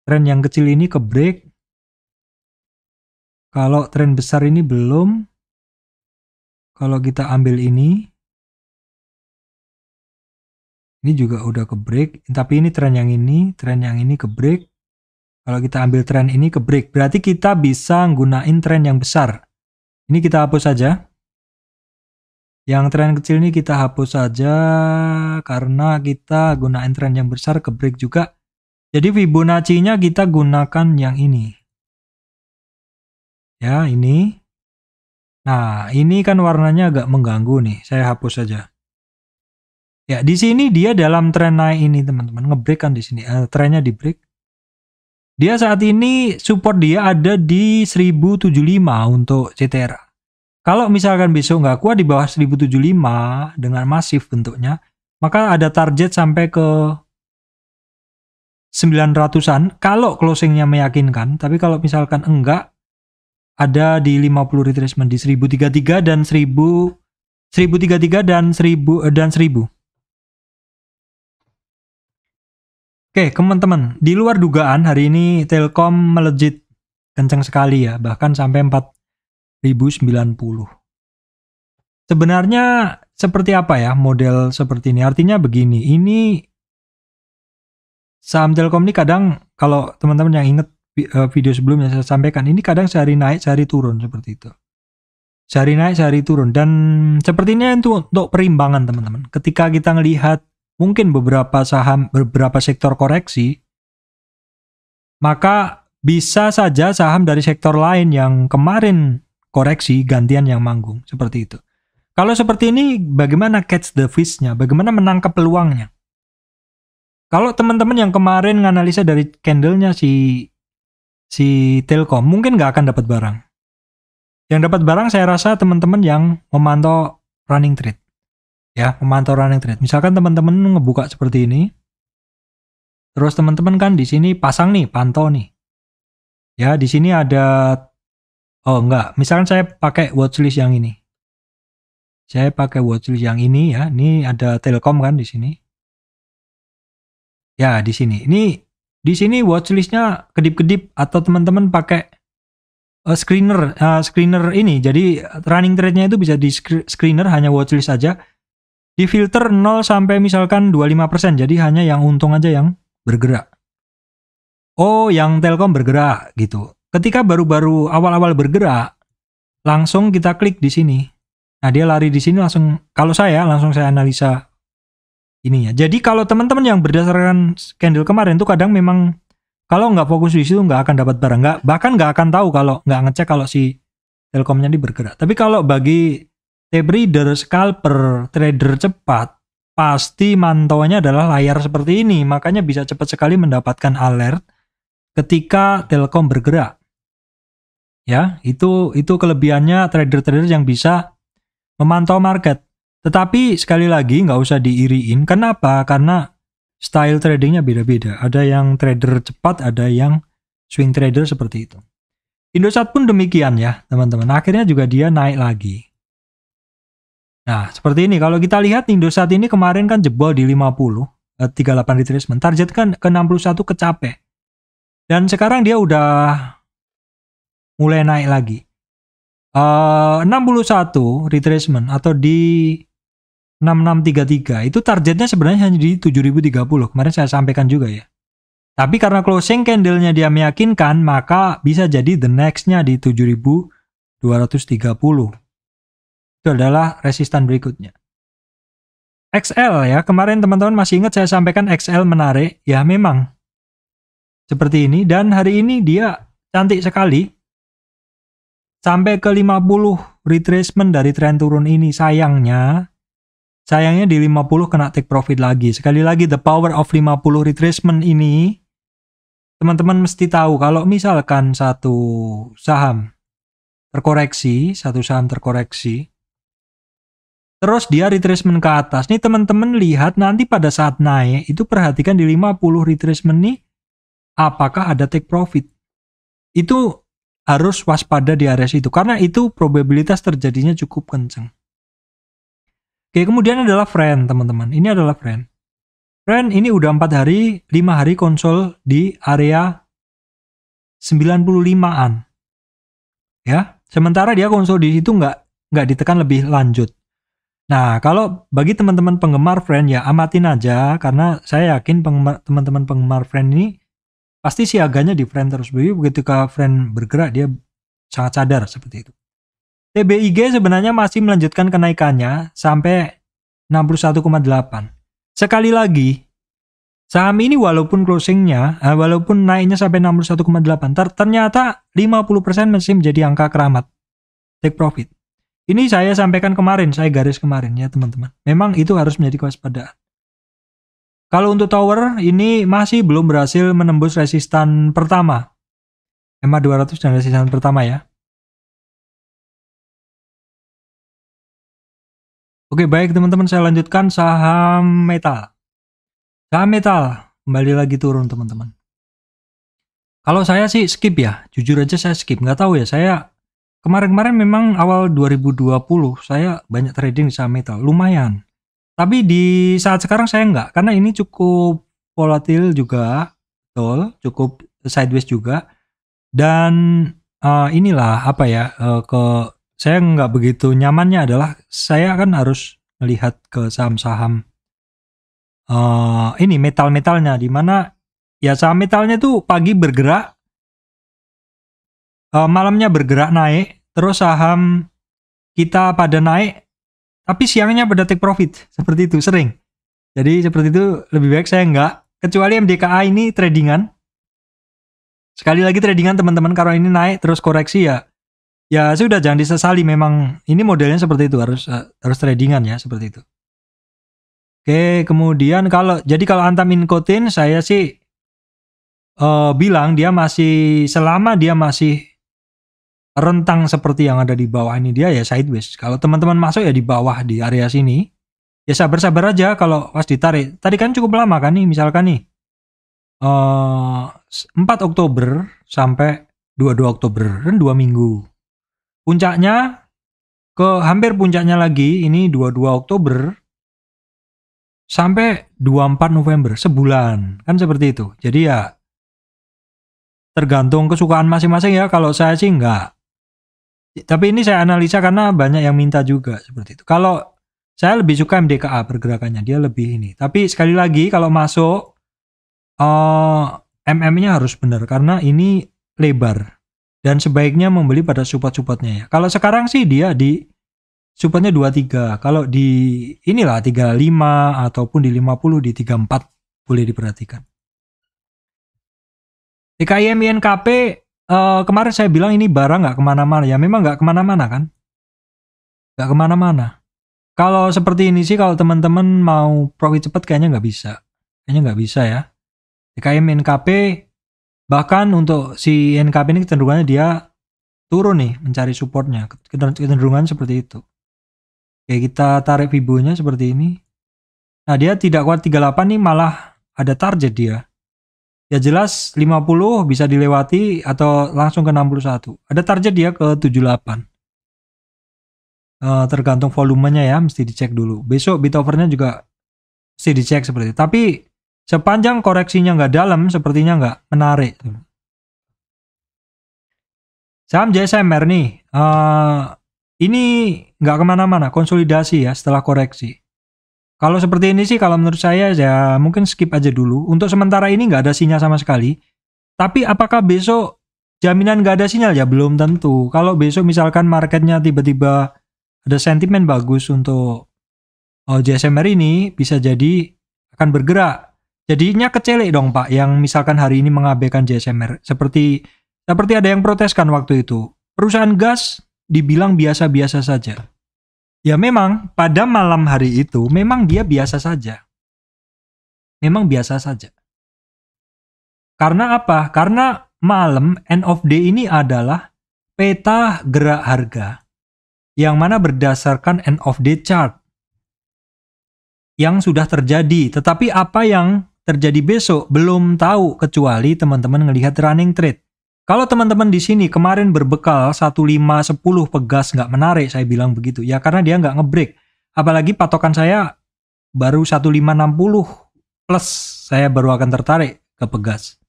tren yang kecil ini ke break. Kalau tren besar ini belum. Kalau kita ambil ini juga udah ke break, tapi ini tren yang ini ke break. Kalau kita ambil tren ini ke break, berarti kita bisa gunain tren yang besar. Ini kita hapus saja. Yang tren kecil ini kita hapus saja karena kita gunain tren yang besar ke break juga. Jadi Fibonacci-nya kita gunakan yang ini. Ya, ini. Nah, ini kan warnanya agak mengganggu nih. Saya hapus saja. Ya, di sini dia dalam tren naik ini, teman-teman. Ngebreak kan di sini. Trennya di break. Dia saat ini support dia ada di 1075 untuk CTRA. Kalau misalkan besok nggak kuat di bawah 1075 dengan masif bentuknya, maka ada target sampai ke 900-an kalau closingnya meyakinkan. Tapi kalau misalkan enggak, ada di 50 retracement di 1033 dan 1033 dan 1000. Oke, teman-teman, di luar dugaan hari ini Telkom melejit kencang sekali ya, bahkan sampai 4090. Sebenarnya seperti apa ya model seperti ini? Artinya begini, ini saham Telkom ini kadang, kalau teman-teman yang ingat video sebelumnya saya sampaikan, ini kadang sehari naik, sehari turun seperti itu. Sehari naik, sehari turun. Dan sepertinya itu untuk perimbangan teman-teman. Ketika kita melihat mungkin beberapa saham, beberapa sektor koreksi, maka bisa saja saham dari sektor lain yang kemarin koreksi gantian yang manggung, seperti itu. Kalau seperti ini, bagaimana catch the fish-nya? Bagaimana menangkap peluangnya? Kalau teman-teman yang kemarin nganalisa dari candle-nya si Telkom, mungkin nggak akan dapat barang. Yang dapat barang saya rasa teman-teman yang memantau running trade. Ya, memantau running trade. Misalkan teman-teman ngebuka seperti ini. Terus teman-teman kan di sini pasang nih, pantau nih. Ya, di sini ada, oh enggak, misalkan saya pakai watchlist yang ini. Saya pakai watchlist yang ini ya. Ini ada Telkom kan di sini. Ya, di sini. Ini di sini watchlistnya kedip-kedip atau teman-teman pakai screener ini. Jadi running trade-nya itu bisa di screener, hanya watchlist saja. Di filter 0 sampai misalkan 25%. Jadi hanya yang untung aja yang bergerak. Oh, yang Telkom bergerak gitu. Ketika baru-baru awal-awal bergerak, langsung kita klik di sini. Nah, dia lari di sini langsung, kalau saya langsung saya analisa ininya. Jadi kalau teman-teman yang berdasarkan candle kemarin tuh kadang memang kalau nggak fokus di situ nggak akan dapat barang, bahkan nggak akan tahu kalau nggak ngecek kalau si Telkomnya ini bergerak. Tapi kalau bagi tape reader, scalper, trader cepat, pasti mantauannya adalah layar seperti ini. Makanya bisa cepat sekali mendapatkan alert ketika Telkom bergerak. Ya, itu kelebihannya trader-trader yang bisa memantau market. Tetapi sekali lagi nggak usah diiriin. Kenapa? Karena style tradingnya beda-beda. Ada yang trader cepat, ada yang swing trader seperti itu. Indosat pun demikian ya teman-teman. Akhirnya juga dia naik lagi. Nah seperti ini. Kalau kita lihat Indosat ini kemarin kan jebol di 50. 38 retracement. Target kan ke 61 kecapek. Dan sekarang dia udah mulai naik lagi. 61 retracement atau di 6633 itu targetnya sebenarnya hanya di 7030. Kemarin saya sampaikan juga ya. Tapi karena closing candle-nya dia meyakinkan, maka bisa jadi the next-nya di 7230. Itu adalah resistan berikutnya. XL ya, kemarin teman-teman masih ingat saya sampaikan XL menarik. Ya memang seperti ini, dan hari ini dia cantik sekali. Sampai ke 50 retracement dari tren turun ini. Sayangnya di 50 kena take profit lagi. Sekali lagi the power of 50 retracement ini, teman-teman mesti tahu kalau misalkan satu saham terkoreksi, terus dia retracement ke atas. Nih teman-teman lihat nanti pada saat naik, itu perhatikan di 50 retracement nih, apakah ada take profit. Itu harus waspada di area itu, karena itu probabilitas terjadinya cukup kencang. Oke, kemudian adalah friend teman-teman. Ini adalah friend. Friend ini udah 4 hari, 5 hari konsol di area 95-an. Ya, sementara dia konsol di situ nggak ditekan lebih lanjut. Nah, kalau bagi teman-teman penggemar friend ya amatin aja, karena saya yakin teman-teman penggemar friend ini pasti siaganya di friend terus. Begitu ke friend bergerak dia sangat sadar seperti itu. TBIG sebenarnya masih melanjutkan kenaikannya sampai 61,8. Sekali lagi, saham ini walaupun closingnya, walaupun naiknya sampai 61,8, ternyata 50% masih menjadi angka keramat. Take profit. Ini saya sampaikan kemarin, saya garis kemarin ya teman-teman. Memang itu harus menjadi kewaspadaan. Kalau untuk tower, ini masih belum berhasil menembus resistan pertama. EMA 200 dan resistan pertama ya. Oke, baik teman-teman, saya lanjutkan saham metal. Saham metal kembali lagi turun teman-teman. Kalau saya sih skip ya, jujur aja saya skip. Nggak tahu ya, saya kemarin-kemarin memang awal 2020 saya banyak trading di saham metal, lumayan. Tapi di saat sekarang saya nggak, karena ini cukup volatil juga, betul, cukup sideways juga. Dan inilah apa ya, saya nggak begitu nyamannya adalah saya kan harus melihat ke saham-saham ini metal-metalnya, di mana ya saham metalnya tuh pagi bergerak, malamnya bergerak naik, terus saham kita pada naik, tapi siangnya pada take profit, seperti itu sering. Jadi seperti itu lebih baik saya nggak, kecuali MDKA ini tradingan. Sekali lagi tradingan teman-teman, kalau ini naik terus koreksi ya sudah, jangan disesali, memang ini modelnya seperti itu, harus tradingan ya seperti itu. Oke, kemudian kalau Antam Incotin saya sih bilang dia masih, selama dia masih rentang seperti yang ada di bawah ini, dia ya sideways. Kalau teman-teman masuk ya di bawah di area sini, ya sabar-sabar aja. Kalau pas ditarik, tadi kan cukup lama kan nih, misalkan nih 4 Oktober sampai 22 Oktober kan 2 minggu. Puncaknya hampir puncaknya lagi ini 22 Oktober sampai 24 November, sebulan kan seperti itu. Jadi ya tergantung kesukaan masing-masing ya. Kalau saya sih enggak, tapi ini saya analisa karena banyak yang minta juga seperti itu. Kalau saya lebih suka MDKA pergerakannya, dia lebih ini. Tapi sekali lagi kalau masuk MM-nya harus benar, karena ini lebar. Dan sebaiknya membeli pada support-supportnya ya. Kalau sekarang sih dia di supportnya 23. Kalau di inilah 35 ataupun di 50 di 34 boleh diperhatikan. TKIM INKP kemarin saya bilang ini barang nggak kemana-mana. Ya memang nggak kemana-mana kan. Nggak kemana-mana. Kalau seperti ini sih kalau teman-teman mau profit cepat kayaknya nggak bisa. Kayaknya nggak bisa ya. TKIM INKP bahkan untuk si INKP ini kecenderungannya dia turun nih mencari supportnya. Kecenderungan seperti itu. Kayak kita tarik Fibonya seperti ini. Nah dia tidak kuat 38 nih malah ada target dia. Ya jelas 50 bisa dilewati atau langsung ke 61. Ada target dia ke 78. Tergantung volumenya ya, mesti dicek dulu. Besok bid overnya juga mesti dicek seperti itu. Tapi sepanjang koreksinya nggak dalam, sepertinya nggak menarik. Saham JSMR nih, ini nggak kemana-mana, konsolidasi ya setelah koreksi. Kalau seperti ini sih kalau menurut saya ya mungkin skip aja dulu. Untuk sementara ini nggak ada sinyal sama sekali. Tapi apakah besok jaminan nggak ada sinyal? Ya belum tentu. Kalau besok misalkan marketnya tiba-tiba ada sentimen bagus untuk JSMR ini bisa jadi akan bergerak. Jadinya kecelek dong Pak yang misalkan hari ini mengabaikan JSMR. Seperti ada yang proteskan waktu itu. Perusahaan gas dibilang biasa-biasa saja. Ya memang pada malam hari itu memang dia biasa saja. Memang biasa saja. Karena apa? Karena malam end of day ini adalah peta gerak harga yang mana berdasarkan end of day chart yang sudah terjadi. Tetapi apa yang terjadi besok belum tahu kecuali teman-teman melihat running trade. Kalau teman-teman di sini kemarin berbekal 1510 pegas nggak menarik, saya bilang begitu. Ya karena dia nggak ngebreak. Apalagi patokan saya baru 1560 plus saya baru akan tertarik ke pegas.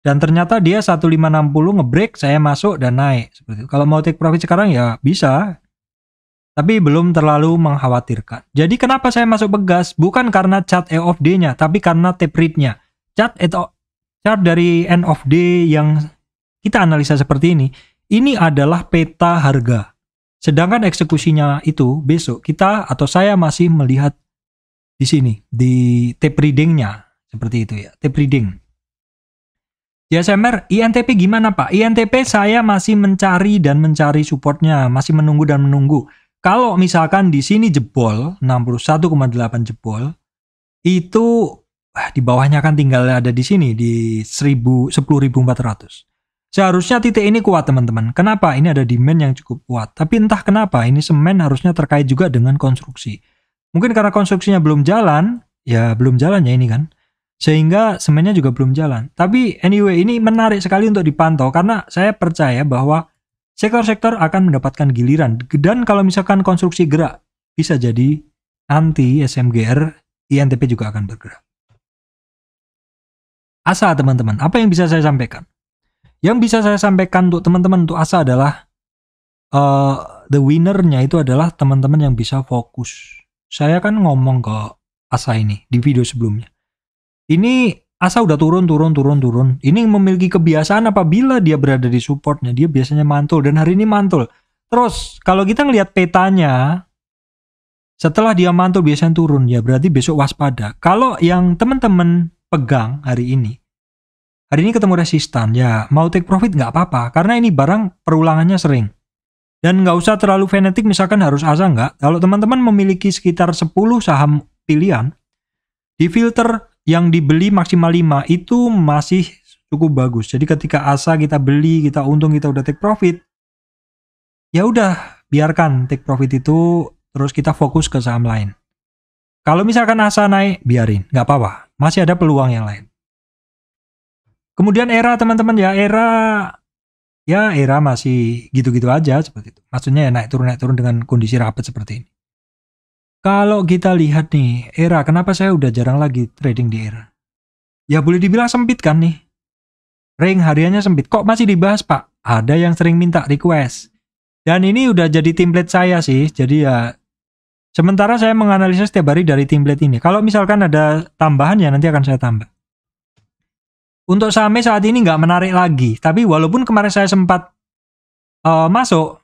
Dan ternyata dia 1560 ngebreak, saya masuk dan naik. Seperti itu. Kalau mau take profit sekarang ya bisa. Tapi belum terlalu mengkhawatirkan. Jadi kenapa saya masuk pegas? Bukan karena chart end of day-nya, tapi karena tape rate-nya. Chart dari end of day yang kita analisa seperti ini adalah peta harga. Sedangkan eksekusinya itu besok kita atau saya masih melihat di sini, di tape reading-nya. Seperti itu ya, tape reading. JSMR, INTP gimana Pak? INTP saya masih mencari supportnya, masih menunggu dan menunggu. Kalau misalkan di sini jebol, 61,8 jebol, itu di bawahnya kan tinggal ada di sini, di 10.400. Seharusnya titik ini kuat teman-teman. Kenapa? Ini ada demand yang cukup kuat. Tapi entah kenapa ini semen harusnya terkait juga dengan konstruksi. Mungkin karena konstruksinya belum jalan, ya belum jalan ya ini kan. Sehingga semennya juga belum jalan. Tapi anyway ini menarik sekali untuk dipantau karena saya percaya bahwa sektor-sektor akan mendapatkan giliran. Dan kalau misalkan konstruksi gerak, bisa jadi nanti SMGR, INTP juga akan bergerak. Asa teman-teman, apa yang bisa saya sampaikan? Yang bisa saya sampaikan untuk teman-teman untuk Asa adalah the winner-nya itu adalah teman-teman yang bisa fokus. Saya kan ngomong ke Asa ini di video sebelumnya. Ini Asa udah turun. Ini memiliki kebiasaan apabila dia berada di supportnya, dia biasanya mantul dan hari ini mantul. Terus kalau kita ngelihat petanya, setelah dia mantul biasanya turun, ya berarti besok waspada. Kalau yang teman-teman pegang hari ini ketemu resistan, ya mau take profit nggak apa-apa, karena ini barang perulangannya sering. Dan nggak usah terlalu fanatik, misalkan harus Asa nggak. Kalau teman-teman memiliki sekitar 10 saham pilihan, di filter yang dibeli maksimal 5, itu masih cukup bagus. Jadi ketika Asa kita beli, kita untung, kita udah take profit, ya udah, biarkan take profit itu, terus kita fokus ke saham lain. Kalau misalkan Asa naik, biarin, nggak apa-apa, masih ada peluang yang lain. Kemudian era teman-teman era masih gitu-gitu aja seperti itu. Maksudnya ya naik turun dengan kondisi rapat seperti ini. Kalau kita lihat nih era, kenapa saya udah jarang lagi trading di era? Ya boleh dibilang sempit kan nih. Range hariannya sempit. Kok masih dibahas Pak? Ada yang sering minta request. Dan ini udah jadi template saya sih. Jadi ya sementara saya menganalisa setiap hari dari template ini. Kalau misalkan ada tambahan ya nanti akan saya tambah. Untuk sahamnya saat ini nggak menarik lagi. Tapi walaupun kemarin saya sempat masuk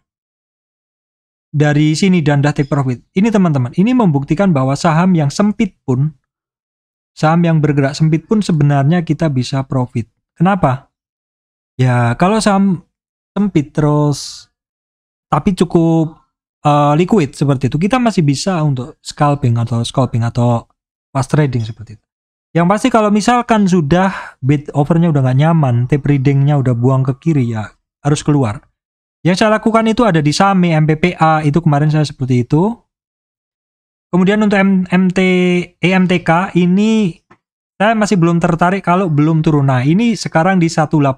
dari sini dan take profit. Ini teman-teman, ini membuktikan bahwa saham yang sempit pun, saham yang bergerak sempit pun sebenarnya kita bisa profit. Kenapa? Ya kalau saham sempit terus tapi cukup liquid seperti itu, kita masih bisa untuk scalping atau fast trading seperti itu. Yang pasti kalau misalkan sudah bid overnya udah nggak nyaman, tape readingnya udah buang ke kiri, ya harus keluar. Yang saya lakukan itu ada di SAME, MPPA, itu kemarin saya seperti itu. Kemudian untuk EMTK ini saya masih belum tertarik kalau belum turun. Nah ini sekarang di 1880,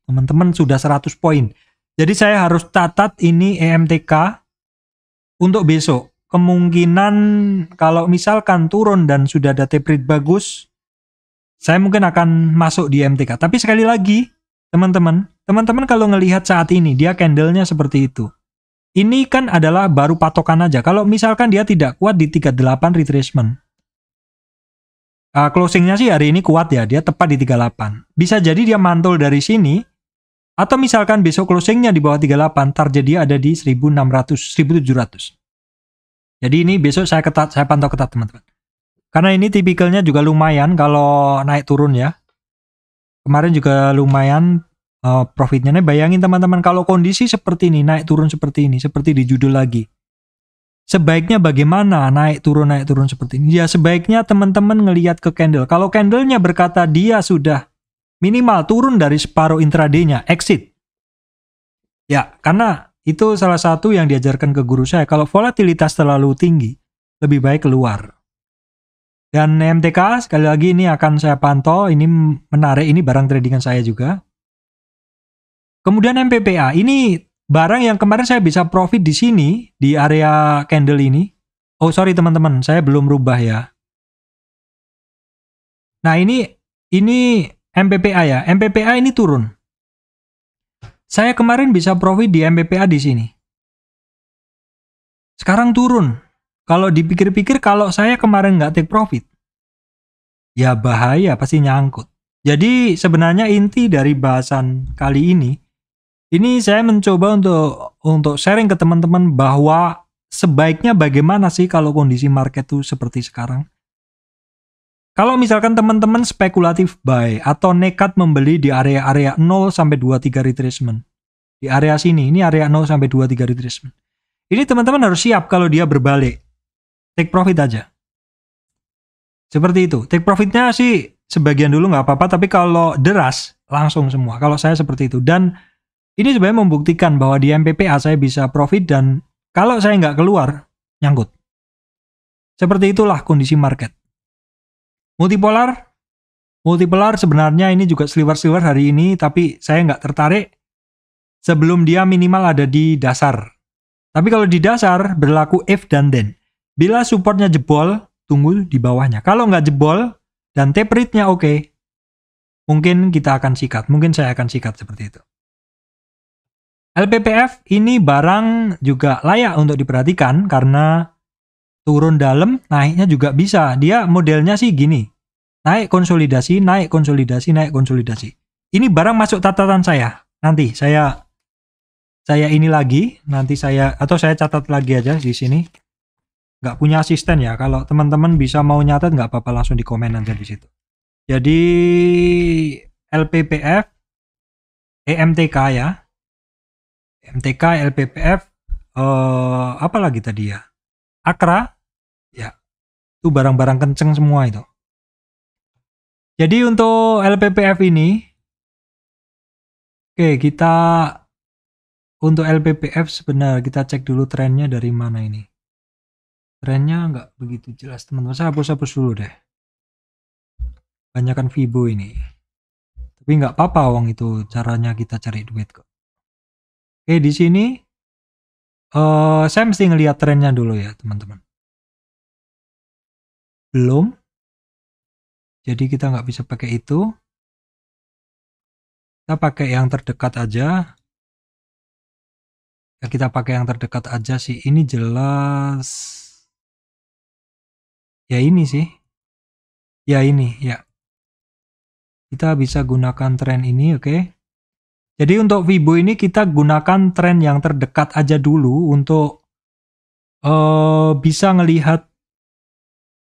teman-teman sudah 100 poin. Jadi saya harus catat ini EMTK untuk besok. Kemungkinan kalau misalkan turun dan sudah ada tape read bagus, saya mungkin akan masuk di MTK. Tapi sekali lagi, teman-teman kalau ngelihat saat ini, dia candlenya seperti itu. Ini kan adalah baru patokan aja. Kalau misalkan dia tidak kuat di 38 retracement. Closingnya sih hari ini kuat ya, dia tepat di 38. Bisa jadi dia mantul dari sini, atau misalkan besok closingnya di bawah 38, target dia ada di 1600, 1700. Jadi ini besok saya pantau ketat teman-teman. Karena ini tipikalnya juga lumayan kalau naik turun ya. Kemarin juga lumayan profitnya. Nih bayangin teman-teman kalau kondisi seperti ini, naik turun seperti ini, seperti di judul lagi. Sebaiknya bagaimana naik turun seperti ini? Ya sebaiknya teman-teman ngelihat ke candle. Kalau candlenya berkata dia sudah minimal turun dari separuh intraday-nya, exit. Ya, karena itu salah satu yang diajarkan ke guru saya. Kalau volatilitas terlalu tinggi, lebih baik keluar. Dan MTK sekali lagi ini akan saya pantau. Ini menarik, ini barang tradingan saya juga. Kemudian MPPA, ini barang yang kemarin saya bisa profit di sini, di area candle ini. Oh sorry teman-teman, saya belum rubah ya. Nah ini MPPA ya. MPPA ini turun. Saya kemarin bisa profit di MPPA di sini. Sekarang turun. Kalau dipikir-pikir kalau saya kemarin nggak take profit, ya bahaya, pasti nyangkut. Jadi sebenarnya inti dari bahasan kali ini saya mencoba untuk sharing ke teman-teman bahwa sebaiknya bagaimana sih kalau kondisi market itu seperti sekarang. Kalau misalkan teman-teman spekulatif buy atau nekat membeli di area-area 0 sampai 23 retracement. Di area sini, ini area 0 sampai 23 retracement. Ini teman-teman harus siap kalau dia berbalik. Take profit aja. Seperti itu. Take profitnya sih sebagian dulu nggak apa-apa, tapi kalau deras langsung semua. Kalau saya seperti itu. Dan ini sebenarnya membuktikan bahwa di MPPA saya bisa profit dan kalau saya nggak keluar, nyangkut. Seperti itulah kondisi market. Multipolar sebenarnya ini juga sliver hari ini, tapi saya nggak tertarik sebelum dia minimal ada di dasar. Tapi kalau di dasar berlaku if dan then. Bila supportnya jebol, tunggu di bawahnya. Kalau nggak jebol dan tape rate-nya oke, mungkin kita akan sikat. Mungkin saya akan sikat seperti itu. LPPF ini barang juga layak untuk diperhatikan karena turun dalam, naiknya juga bisa. Dia modelnya sih gini. Naik konsolidasi, naik konsolidasi, naik konsolidasi. Ini barang masuk catatan saya. Nanti saya ini lagi, nanti saya catat lagi aja di sini. Nggak punya asisten ya. Kalau teman-teman bisa mau nyatat nggak apa-apa, langsung di komen aja di situ. Jadi LPPF, EMTK ya. MTK, LPPF, apa lagi tadi ya? Akra, ya. Itu barang-barang kenceng semua itu. Jadi untuk LPPF ini, oke, kita untuk LPPF sebenarnya kita cek dulu trennya dari mana ini. Trennya nggak begitu jelas teman-teman. Saya hapus dulu deh. Banyakan Fibo ini. Tapi nggak apa-apa, wong itu caranya kita cari duit kok. Oke, di sini saya mesti ngelihat trennya dulu ya teman-teman. Belum. Jadi kita nggak bisa pakai itu. Kita pakai yang terdekat aja. Ya, kita pakai yang terdekat aja sih. Ini jelas. Ya ini sih. Ya ini, ya. Kita bisa gunakan tren ini, oke. Jadi untuk Fibo ini kita gunakan tren yang terdekat aja dulu untuk bisa ngelihat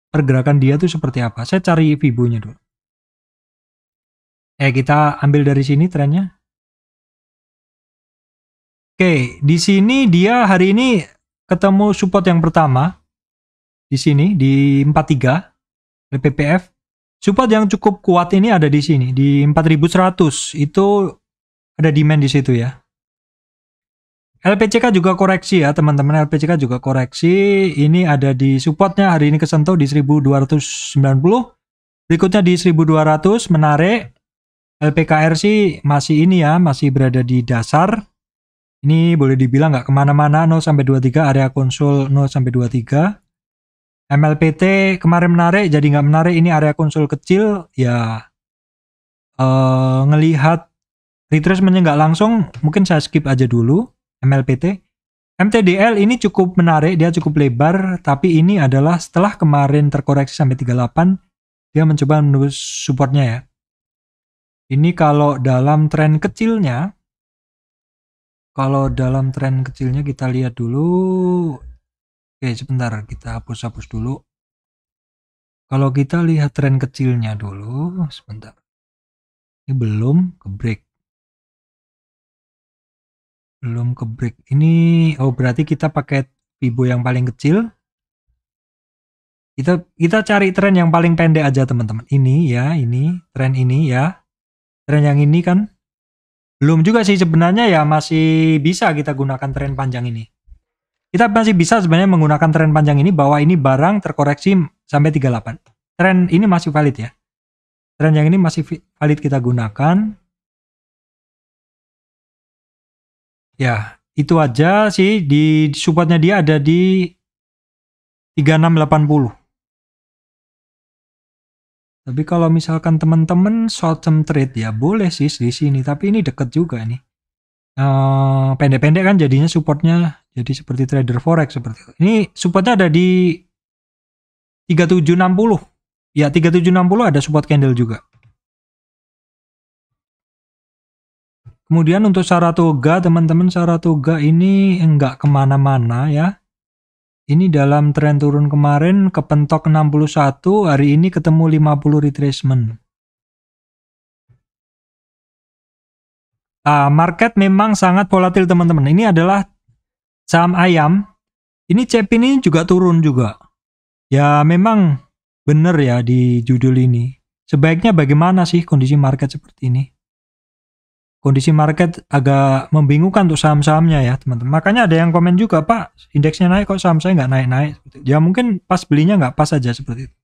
pergerakan dia tuh seperti apa. Saya cari Fibonya dulu. Kita ambil dari sini trennya. Oke, di sini dia hari ini ketemu support yang pertama. Di sini, di 43, LPPF. Support yang cukup kuat ini ada di sini, di 4100. Itu ada demand di situ ya. LPCK juga koreksi ya teman-teman, LPCK juga koreksi. Ini ada di supportnya hari ini kesentuh di 1290. Berikutnya di 1200 menarik. LPKR sih masih ini ya, masih berada di dasar. Ini boleh dibilang nggak kemana-mana, 0-23 area konsul 0-23. MLPT kemarin menarik, jadi nggak menarik. Ini area konsul kecil ya. Ngelihat retracementnya nggak langsung, mungkin saya skip aja dulu. MLPT. MTDL ini cukup menarik, dia cukup lebar, tapi ini adalah setelah kemarin terkoreksi sampai 38, dia mencoba menembus supportnya ya. Ini kalau dalam tren kecilnya, kita lihat dulu. Oke, sebentar, kita hapus dulu. Kalau kita lihat tren kecilnya dulu, sebentar. Ini belum ke break. Ini, berarti kita pakai Fibo yang paling kecil. Kita cari tren yang paling pendek aja teman-teman. Ini ya, tren ini ya. Tren yang ini kan belum juga sih sebenarnya ya, masih bisa kita gunakan tren panjang ini. Kita masih bisa sebenarnya menggunakan tren panjang ini bahwa ini barang terkoreksi sampai 38. Tren ini masih valid ya. Tren yang ini masih valid kita gunakan. Ya, itu aja sih. Di supportnya dia ada di 3680. Tapi kalau misalkan teman-teman short term trade ya boleh sih di sini, tapi ini deket juga nih. Pendek-pendek kan jadinya supportnya jadi seperti trader forex seperti itu. Ini supportnya ada di 3760. Ya 3760 ada support candle juga. Kemudian untuk Saratoga, teman-teman, Saratoga ini enggak kemana-mana ya. Ini dalam tren turun kemarin kepentok 61, hari ini ketemu 50 retracement. Market memang sangat volatil teman-teman. Ini adalah saham ayam. Ini CEP ini juga turun juga. Ya memang benar ya di judul ini. Sebaiknya bagaimana sih kondisi market seperti ini? Kondisi market agak membingungkan untuk saham-sahamnya ya teman-teman. Makanya ada yang komen juga, Pak, indeksnya naik kok saham saya nggak naik-naik. Ya mungkin pas belinya nggak pas aja seperti itu.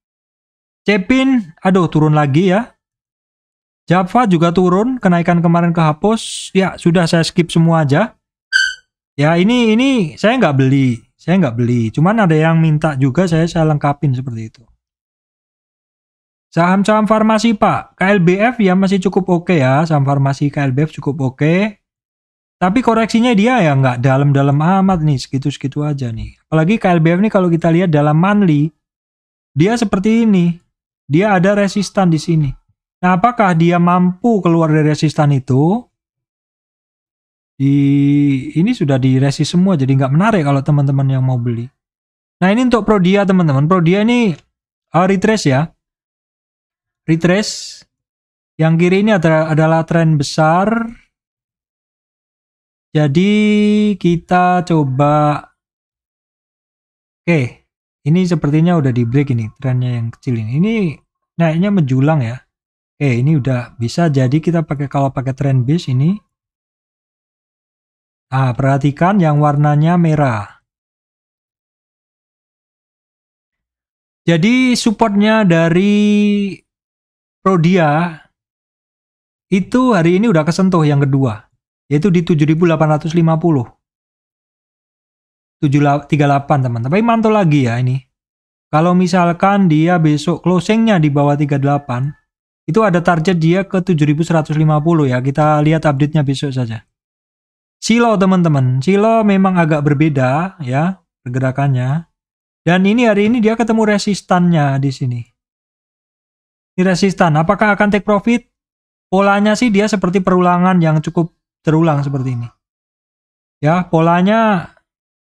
Cepin, aduh turun lagi ya. Java juga turun, kenaikan kemarin kehapus. Ya sudah saya skip semua aja. Ya ini saya nggak beli. Cuman ada yang minta juga saya lengkapin seperti itu. Saham-saham farmasi Pak, KLBF ya masih cukup oke ya, saham farmasi KLBF cukup oke. Tapi koreksinya dia ya nggak dalam-dalam amat nih, segitu-segitu aja nih. Apalagi KLBF nih kalau kita lihat dalam monthly, dia seperti ini. Dia ada resistan di sini. Nah, apakah dia mampu keluar dari resistan itu? Ini sudah diresist semua, jadi nggak menarik kalau teman-teman yang mau beli. Nah, ini untuk Prodia teman-teman. Prodia ini retrace ya. Retrace. Yang kiri ini adalah tren besar. Jadi kita coba. Oke, ini sepertinya udah di break ini trennya yang kecil ini. Ini naiknya menjulang ya. Oke, ini udah bisa. Jadi kita kalau pakai trend base ini. Perhatikan yang warnanya merah. Jadi supportnya dari Prodia itu hari ini udah kesentuh yang kedua, yaitu di 7.850. 738 teman. Tapi mantul lagi ya ini. Kalau misalkan dia besok closingnya di bawah 38, itu ada target dia ke 7.150 ya. Kita lihat update-nya besok saja. Silo teman-teman. Silo memang agak berbeda ya pergerakannya. Dan ini hari ini dia ketemu resistannya di sini. Ini resistan. Apakah akan take profit? polanya sih dia seperti perulangan yang cukup terulang seperti ini. Ya, polanya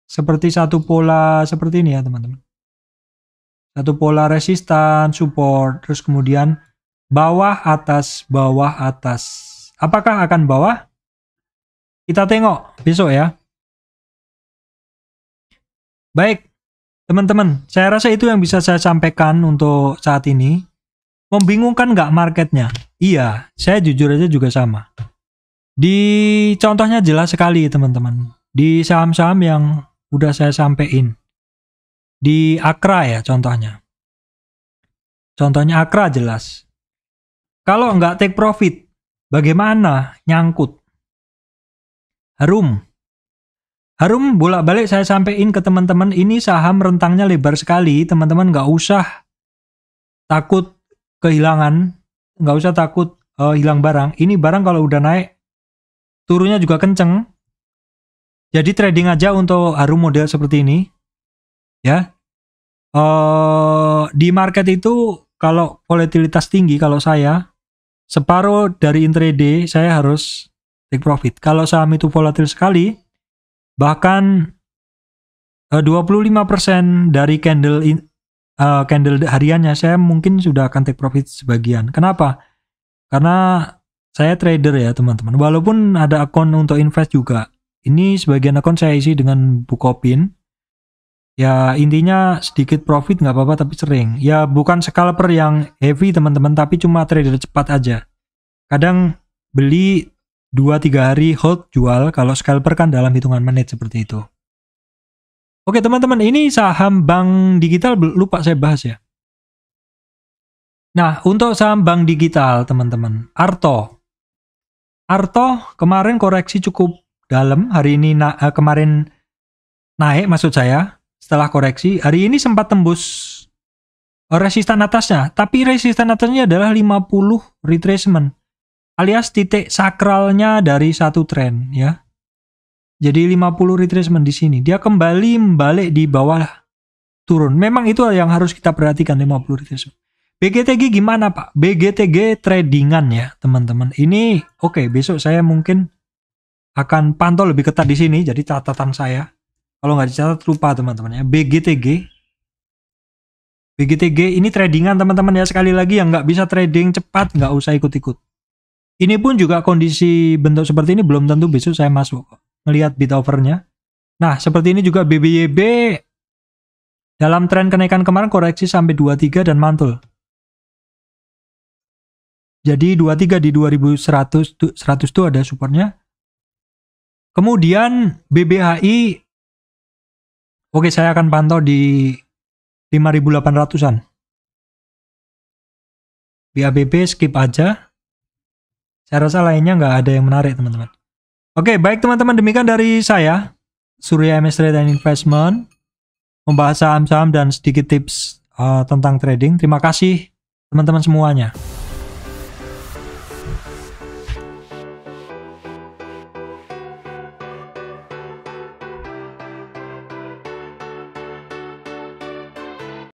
seperti satu pola seperti ini ya, teman-teman. Satu pola resistan, support, terus kemudian bawah, atas, bawah, atas. Apakah akan bawah? Kita tengok besok ya. Baik, teman-teman, saya rasa itu yang bisa saya sampaikan untuk saat ini. Membingungkan nggak marketnya? Iya, saya jujur aja juga sama. Di contohnya jelas sekali, teman-teman. Di saham-saham yang udah saya sampein. Di Akra ya contohnya. Contohnya Akra jelas. Kalau nggak take profit, bagaimana? Nyangkut. Harum bolak-balik saya sampaikan ke teman-teman, ini saham rentangnya lebar sekali, teman-teman nggak usah takut kehilangan, nggak usah takut hilang barang. Ini barang kalau udah naik, turunnya juga kenceng. Jadi trading aja untuk Harum model seperti ini, ya. Di market itu kalau volatilitas tinggi, kalau saya separuh dari intraday saya harus take profit. Kalau saham itu volatil sekali, bahkan 25% dari candle hariannya saya mungkin sudah akan take profit sebagian. Kenapa? Karena saya trader ya teman-teman. Walaupun ada akun untuk invest juga. Ini sebagian akun saya isi dengan Bukopin. Ya intinya sedikit profit nggak apa-apa tapi sering. Ya bukan scalper yang heavy teman-teman, tapi cuma trader cepat aja. Kadang beli 2-3 hari hold jual, kalau scalper kan dalam hitungan menit seperti itu. Oke teman-teman, ini saham bank digital lupa saya bahas ya. Nah, untuk saham bank digital teman-teman, Arto kemarin koreksi cukup dalam, hari ini kemarin naik maksud saya, setelah koreksi, hari ini sempat tembus resistan atasnya, tapi resistan atasnya adalah 50 retracement. Alias titik sakralnya dari satu tren ya. Jadi 50 retracement di sini. Dia kembali membalik di bawah turun. Memang itu yang harus kita perhatikan 50 retracement. BGTG gimana Pak? BGTG tradingan ya teman-teman. Ini oke, besok saya mungkin akan pantau lebih ketat di sini. Jadi catatan saya. Kalau nggak dicatat lupa teman-teman ya. BGTG ini tradingan teman-teman ya. Sekali lagi yang nggak bisa trading cepat nggak usah ikut-ikut. Ini pun juga kondisi bentuk seperti ini belum tentu besok saya masuk. Melihat bid overnya. Nah, seperti ini juga BBYB dalam tren kenaikan kemarin koreksi sampai 23 dan mantul. Jadi 23 di 2100 itu ada supportnya. Kemudian BBHI oke, saya akan pantau di 5.800-an. BABB skip aja. Saya rasa lainnya nggak ada yang menarik teman-teman. Oke, baik teman-teman, demikian dari saya, Surya MS Trade and Investment, membahas saham-saham dan sedikit tips tentang trading. Terima kasih teman-teman semuanya.